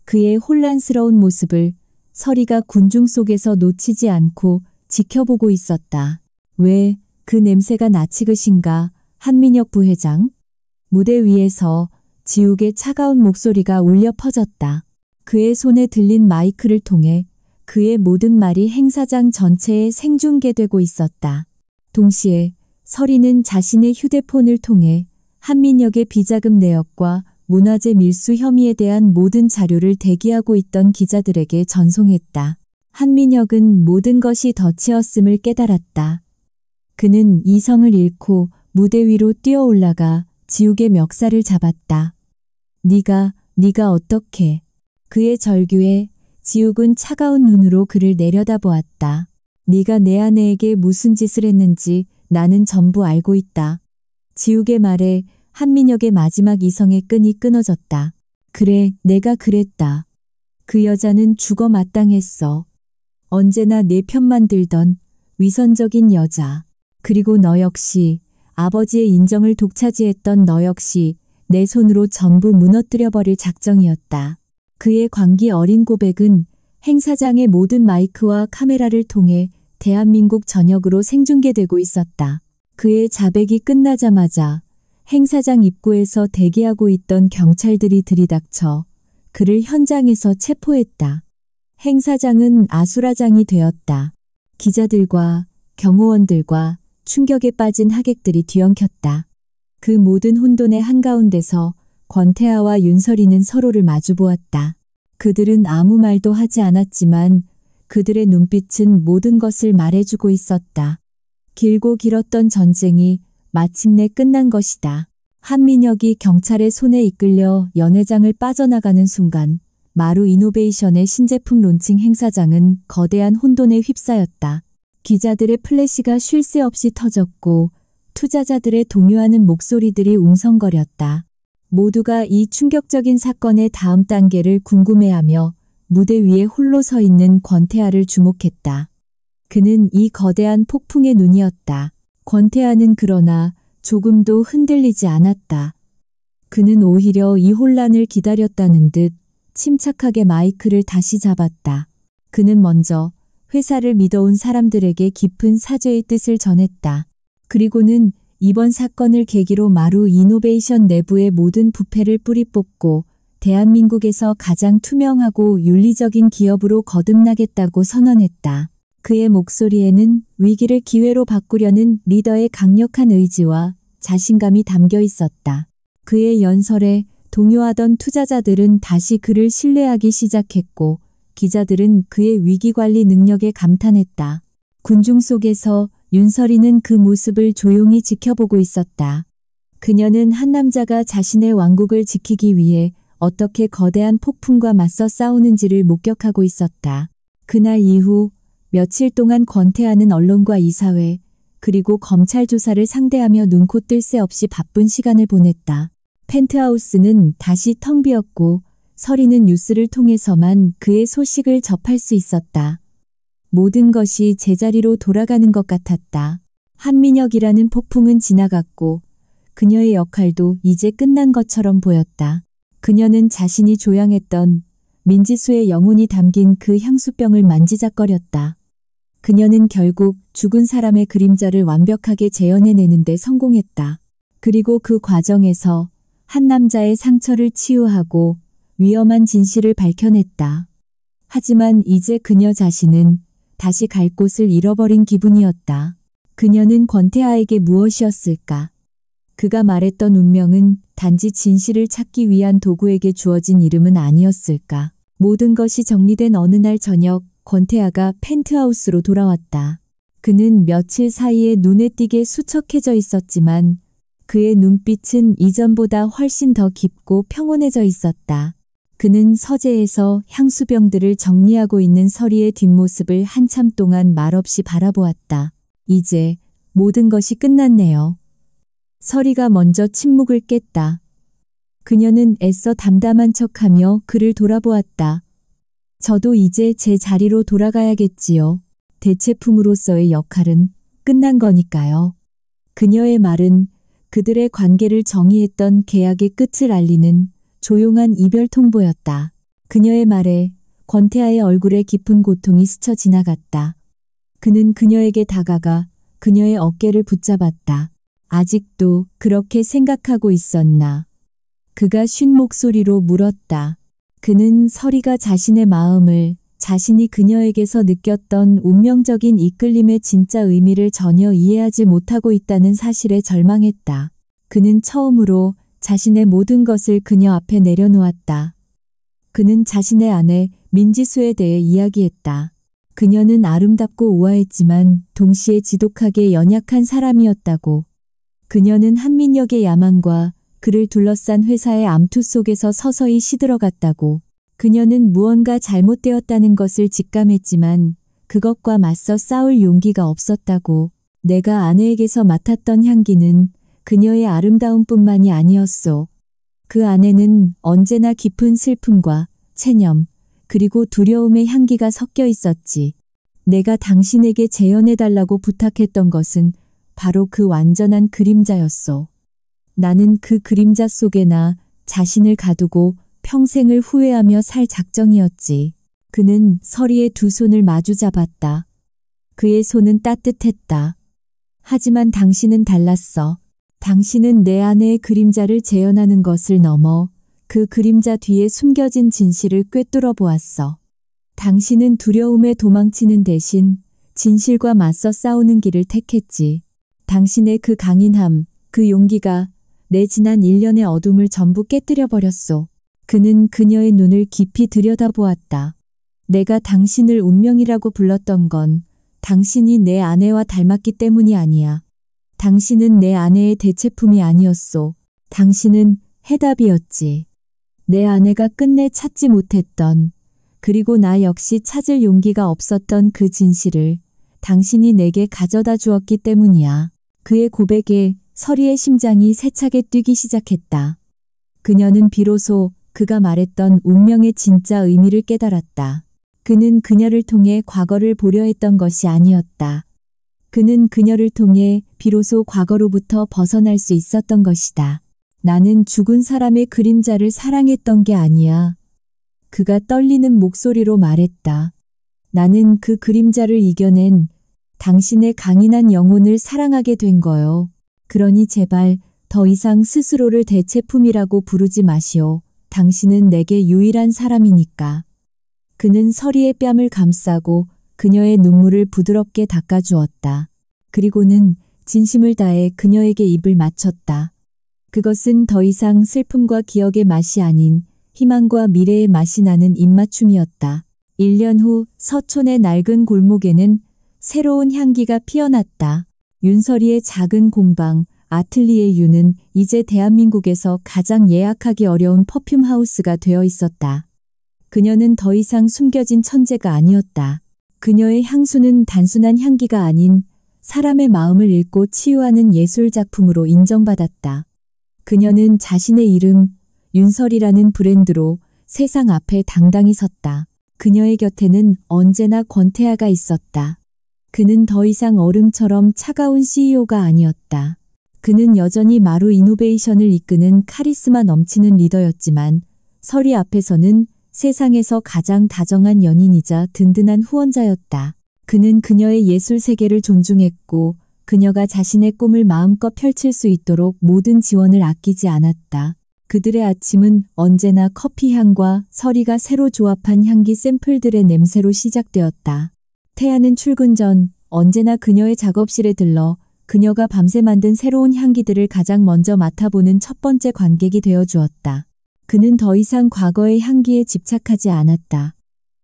그의 혼란스러운 모습을 서리가 군중 속에서 놓치지 않고 지켜보고 있었다. 왜 그 냄새가 낯익으신가, 한민혁 부회장? 무대 위에서 지욱의 차가운 목소리가 울려 퍼졌다. 그의 손에 들린 마이크를 통해 그의 모든 말이 행사장 전체에 생중계되고 있었다. 동시에 서리는 자신의 휴대폰을 통해 한민혁의 비자금 내역과 문화재 밀수 혐의에 대한 모든 자료를 대기하고 있던 기자들에게 전송했다. 한민혁은 모든 것이 덫이었음을 깨달았다. 그는 이성을 잃고 무대 위로 뛰어 올라가 지욱의 멱살을 잡았다. 네가 어떻게? 그의 절규에 지욱은 차가운 눈으로 그를 내려다보았다. 네가 내 아내에게 무슨 짓을 했는지 나는 전부 알고 있다. 지욱의 말에 한민혁의 마지막 이성의 끈이 끊어졌다. 그래, 내가 그랬다. 그 여자는 죽어 마땅했어. 언제나 내 편만 들던 위선적인 여자. 그리고 너 역시, 아버지의 인정을 독차지했던 너 역시 내 손으로 전부 무너뜨려버릴 작정이었다. 그의 광기 어린 고백은 행사장의 모든 마이크와 카메라를 통해 대한민국 전역으로 생중계되고 있었다. 그의 자백이 끝나자마자 행사장 입구에서 대기하고 있던 경찰들이 들이닥쳐 그를 현장에서 체포했다. 행사장은 아수라장이 되었다. 기자들과 경호원들과 충격에 빠진 하객들이 뒤엉켰다. 그 모든 혼돈의 한가운데서 권태하와 윤설이는 서로를 마주보았다. 그들은 아무 말도 하지 않았지만 그들의 눈빛은 모든 것을 말해주고 있었다. 길고 길었던 전쟁이 마침내 끝난 것이다. 한민혁이 경찰의 손에 이끌려 연회장을 빠져나가는 순간 마루 이노베이션의 신제품 론칭 행사장은 거대한 혼돈에 휩싸였다. 기자들의 플래시가 쉴 새 없이 터졌고 투자자들의 동요하는 목소리들이 웅성거렸다. 모두가 이 충격적인 사건의 다음 단계를 궁금해하며 무대 위에 홀로 서 있는 권태하를 주목했다. 그는 이 거대한 폭풍의 눈이었다. 권태하는 그러나 조금도 흔들리지 않았다. 그는 오히려 이 혼란을 기다렸다는 듯 침착하게 마이크를 다시 잡았다. 그는 먼저 회사를 믿어온 사람들에게 깊은 사죄의 뜻을 전했다. 그리고는 이번 사건을 계기로 마루 이노베이션 내부의 모든 부패를 뿌리 뽑고 대한민국에서 가장 투명하고 윤리적인 기업으로 거듭나겠다고 선언했다. 그의 목소리에는 위기를 기회로 바꾸려는 리더의 강력한 의지와 자신감이 담겨 있었다. 그의 연설에 동요하던 투자자들은 다시 그를 신뢰하기 시작했고 기자들은 그의 위기관리 능력에 감탄했다. 군중 속에서 윤설이는 그 모습을 조용히 지켜보고 있었다. 그녀는 한 남자가 자신의 왕국을 지키기 위해 어떻게 거대한 폭풍과 맞서 싸우는지를 목격하고 있었다. 그날 이후 며칠 동안 권태하는 언론과 이사회 그리고 검찰 조사를 상대하며 눈코 뜰 새 없이 바쁜 시간을 보냈다. 펜트하우스는 다시 텅 비었고 서리는 뉴스를 통해서만 그의 소식을 접할 수 있었다. 모든 것이 제자리로 돌아가는 것 같았다. 한민혁이라는 폭풍은 지나갔고 그녀의 역할도 이제 끝난 것처럼 보였다. 그녀는 자신이 조향했던 민지수의 영혼이 담긴 그 향수병을 만지작거렸다. 그녀는 결국 죽은 사람의 그림자를 완벽하게 재현해내는 데 성공했다. 그리고 그 과정에서 한 남자의 상처를 치유하고 위험한 진실을 밝혀냈다. 하지만 이제 그녀 자신은 다시 갈 곳을 잃어버린 기분이었다. 그녀는 권태하에게 무엇이었을까? 그가 말했던 운명은 단지 진실을 찾기 위한 도구에게 주어진 이름은 아니었을까. 모든 것이 정리된 어느 날 저녁, 권태아가 펜트하우스로 돌아왔다. 그는 며칠 사이에 눈에 띄게 수척해져 있었지만 그의 눈빛은 이전보다 훨씬 더 깊고 평온해져 있었다. 그는 서재에서 향수병들을 정리하고 있는 서리의 뒷모습을 한참 동안 말없이 바라보았다. 이제 모든 것이 끝났네요. 서리가 먼저 침묵을 깼다. 그녀는 애써 담담한 척하며 그를 돌아보았다. 저도 이제 제 자리로 돌아가야겠지요. 대체품으로서의 역할은 끝난 거니까요. 그녀의 말은 그들의 관계를 정의했던 계약의 끝을 알리는 조용한 이별 통보였다. 그녀의 말에 권태아의 얼굴에 깊은 고통이 스쳐 지나갔다. 그는 그녀에게 다가가 그녀의 어깨를 붙잡았다. 아직도 그렇게 생각하고 있었나? 그가 쉰 목소리로 물었다. 그는 서리가 자신의 마음을, 자신이 그녀에게서 느꼈던 운명적인 이끌림의 진짜 의미를 전혀 이해하지 못하고 있다는 사실에 절망했다. 그는 처음으로 자신의 모든 것을 그녀 앞에 내려놓았다. 그는 자신의 아내 민지수에 대해 이야기했다. 그녀는 아름답고 우아했지만 동시에 지독하게 연약한 사람이었다고. 그녀는 한민혁의 야망과 그를 둘러싼 회사의 암투 속에서 서서히 시들어갔다고. 그녀는 무언가 잘못되었다는 것을 직감했지만 그것과 맞서 싸울 용기가 없었다고. 내가 아내에게서 맡았던 향기는 그녀의 아름다움뿐만이 아니었소. 그 안에는 언제나 깊은 슬픔과 체념, 그리고 두려움의 향기가 섞여 있었지. 내가 당신에게 재현해달라고 부탁했던 것은 바로 그 완전한 그림자였소. 나는 그 그림자 속에 나 자신을 가두고 평생을 후회하며 살 작정이었지. 그는 서리의 두 손을 마주 잡았다. 그의 손은 따뜻했다. 하지만 당신은 달랐어. 당신은 내 아내의 그림자를 재현하는 것을 넘어 그 그림자 뒤에 숨겨진 진실을 꿰뚫어 보았어. 당신은 두려움에 도망치는 대신 진실과 맞서 싸우는 길을 택했지. 당신의 그 강인함, 그 용기가 내 지난 1년의 어둠을 전부 깨뜨려 버렸소. 그는 그녀의 눈을 깊이 들여다보았다. 내가 당신을 운명이라고 불렀던 건 당신이 내 아내와 닮았기 때문이 아니야. 당신은 내 아내의 대체품이 아니었소. 당신은 해답이었지. 내 아내가 끝내 찾지 못했던, 그리고 나 역시 찾을 용기가 없었던 그 진실을 당신이 내게 가져다 주었기 때문이야. 그의 고백에 서리의 심장이 세차게 뛰기 시작했다. 그녀는 비로소 그가 말했던 운명의 진짜 의미를 깨달았다. 그는 그녀를 통해 과거를 보려 했던 것이 아니었다. 그는 그녀를 통해 비로소 과거로부터 벗어날 수 있었던 것이다. 나는 죽은 사람의 그림자를 사랑했던 게 아니야. 그가 떨리는 목소리로 말했다. 나는 그 그림자를 이겨낸 당신의 강인한 영혼을 사랑하게 된 거요. 그러니 제발 더 이상 스스로를 대체품이라고 부르지 마시오. 당신은 내게 유일한 사람이니까. 그는 서리의 뺨을 감싸고 그녀의 눈물을 부드럽게 닦아주었다. 그리고는 진심을 다해 그녀에게 입을 맞췄다. 그것은 더 이상 슬픔과 기억의 맛이 아닌 희망과 미래의 맛이 나는 입맞춤이었다. 1년 후 서촌의 낡은 골목에는 새로운 향기가 피어났다. 윤서리의 작은 공방, 아틀리에 유는 이제 대한민국에서 가장 예약하기 어려운 퍼퓸 하우스가 되어 있었다. 그녀는 더 이상 숨겨진 천재가 아니었다. 그녀의 향수는 단순한 향기가 아닌 사람의 마음을 읽고 치유하는 예술 작품으로 인정받았다. 그녀는 자신의 이름, 윤설이라는 브랜드로 세상 앞에 당당히 섰다. 그녀의 곁에는 언제나 권태아가 있었다. 그는 더 이상 얼음처럼 차가운 CEO가 아니었다. 그는 여전히 마루 이노베이션을 이끄는 카리스마 넘치는 리더였지만 서리 앞에서는 세상에서 가장 다정한 연인이자 든든한 후원자였다. 그는 그녀의 예술 세계를 존중했고 그녀가 자신의 꿈을 마음껏 펼칠 수 있도록 모든 지원을 아끼지 않았다. 그들의 아침은 언제나 커피 향과 서리가 새로 조합한 향기 샘플들의 냄새로 시작되었다. 태아는 출근 전 언제나 그녀의 작업실에 들러 그녀가 밤새 만든 새로운 향기들을 가장 먼저 맡아보는 첫 번째 관객이 되어 주었다. 그는 더 이상 과거의 향기에 집착하지 않았다.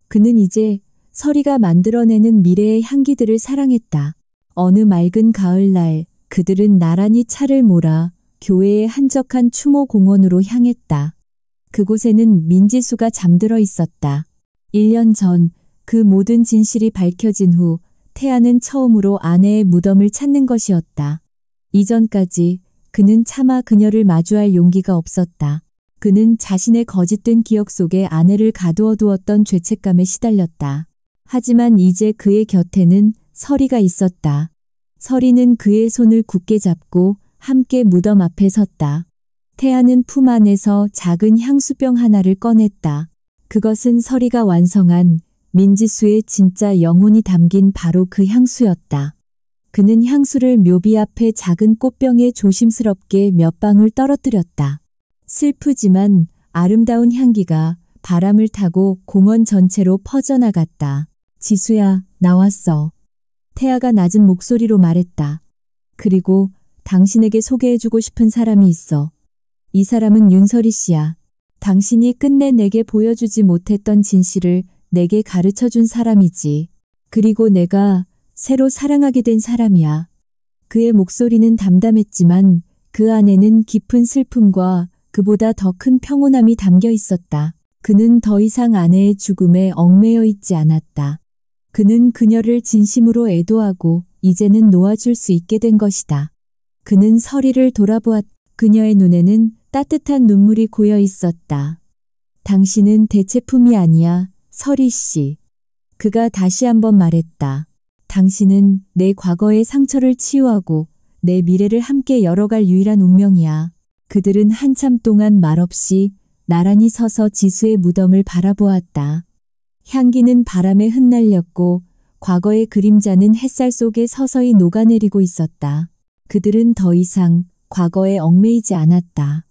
그는 이제 서리가 만들어내는 미래의 향기들을 사랑했다. 어느 맑은 가을날 그들은 나란히 차를 몰아 교회의 한적한 추모 공원으로 향했다. 그곳에는 민지수가 잠들어 있었다. 1년 전 그 모든 진실이 밝혀진 후 태아는 처음으로 아내의 무덤을 찾는 것이었다. 이전까지 그는 차마 그녀를 마주할 용기가 없었다. 그는 자신의 거짓된 기억 속에 아내를 가두어 두었던 죄책감에 시달렸다. 하지만 이제 그의 곁에는 서리가 있었다. 서리는 그의 손을 굳게 잡고 함께 무덤 앞에 섰다. 태아는 품 안에서 작은 향수병 하나를 꺼냈다. 그것은 서리가 완성한 민지수의 진짜 영혼이 담긴 바로 그 향수였다. 그는 향수를 묘비 앞에 작은 꽃병에 조심스럽게 몇 방울 떨어뜨렸다. 슬프지만 아름다운 향기가 바람을 타고 공원 전체로 퍼져나갔다. 지수야, 나왔어. 태아가 낮은 목소리로 말했다. 그리고 당신에게 소개해주고 싶은 사람이 있어. 이 사람은 윤설이 씨야. 당신이 끝내 내게 보여주지 못했던 진실을 내게 가르쳐준 사람이지. 그리고 내가 새로 사랑하게 된 사람이야. 그의 목소리는 담담했지만 그 안에는 깊은 슬픔과 그보다 더 큰 평온함이 담겨 있었다. 그는 더 이상 아내의 죽음에 얽매여 있지 않았다. 그는 그녀를 진심으로 애도하고 이제는 놓아줄 수 있게 된 것이다. 그는 서리를 돌아보았다. 그녀의 눈에는 따뜻한 눈물이 고여 있었다. 당신은 대체품이 아니야, 서리 씨. 그가 다시 한번 말했다. 당신은 내 과거의 상처를 치유하고 내 미래를 함께 열어갈 유일한 운명이야. 그들은 한참 동안 말없이 나란히 서서 지수의 무덤을 바라보았다. 향기는 바람에 흩날렸고 과거의 그림자는 햇살 속에 서서히 녹아내리고 있었다. 그들은 더 이상 과거에 얽매이지 않았다.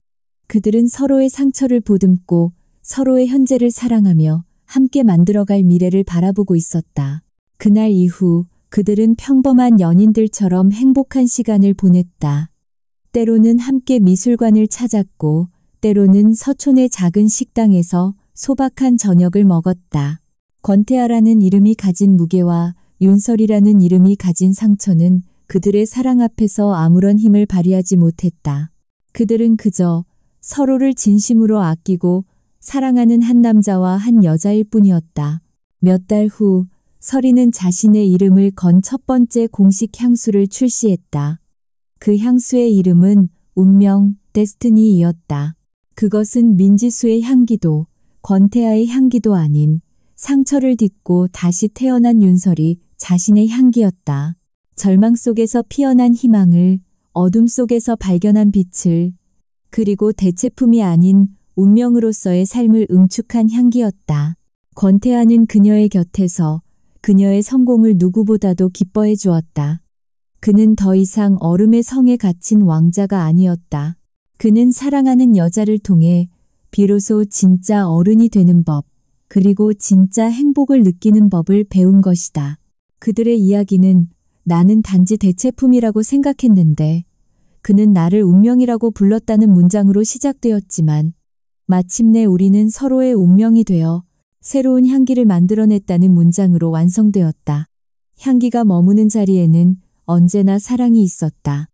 그들은 서로의 상처를 보듬고 서로의 현재를 사랑하며 함께 만들어갈 미래를 바라보고 있었다. 그날 이후 그들은 평범한 연인들처럼 행복한 시간을 보냈다. 때로는 함께 미술관을 찾았고 때로는 서촌의 작은 식당에서 소박한 저녁을 먹었다. 권태아라는 이름이 가진 무게와 윤설이라는 이름이 가진 상처는 그들의 사랑 앞에서 아무런 힘을 발휘하지 못했다. 그들은 그저 서로를 진심으로 아끼고 사랑하는 한 남자와 한 여자일 뿐이었다. 몇 달 후 서리는 자신의 이름을 건 첫 번째 공식 향수를 출시했다. 그 향수의 이름은 운명, 데스티니이었다. 그것은 민지수의 향기도 권태아의 향기도 아닌 상처를 딛고 다시 태어난 윤설이 자신의 향기였다. 절망 속에서 피어난 희망을, 어둠 속에서 발견한 빛을, 그리고 대체품이 아닌 운명으로서의 삶을 응축한 향기였다. 권태아는 그녀의 곁에서 그녀의 성공을 누구보다도 기뻐해 주었다. 그는 더 이상 얼음의 성에 갇힌 왕자가 아니었다. 그는 사랑하는 여자를 통해 비로소 진짜 어른이 되는 법, 그리고 진짜 행복을 느끼는 법을 배운 것이다. 그들의 이야기는 나는 단지 대체품이라고 생각했는데 그는 나를 운명이라고 불렀다는 문장으로 시작되었지만 마침내 우리는 서로의 운명이 되어 새로운 향기를 만들어냈다는 문장으로 완성되었다. 향기가 머무는 자리에는 언제나 사랑이 있었다.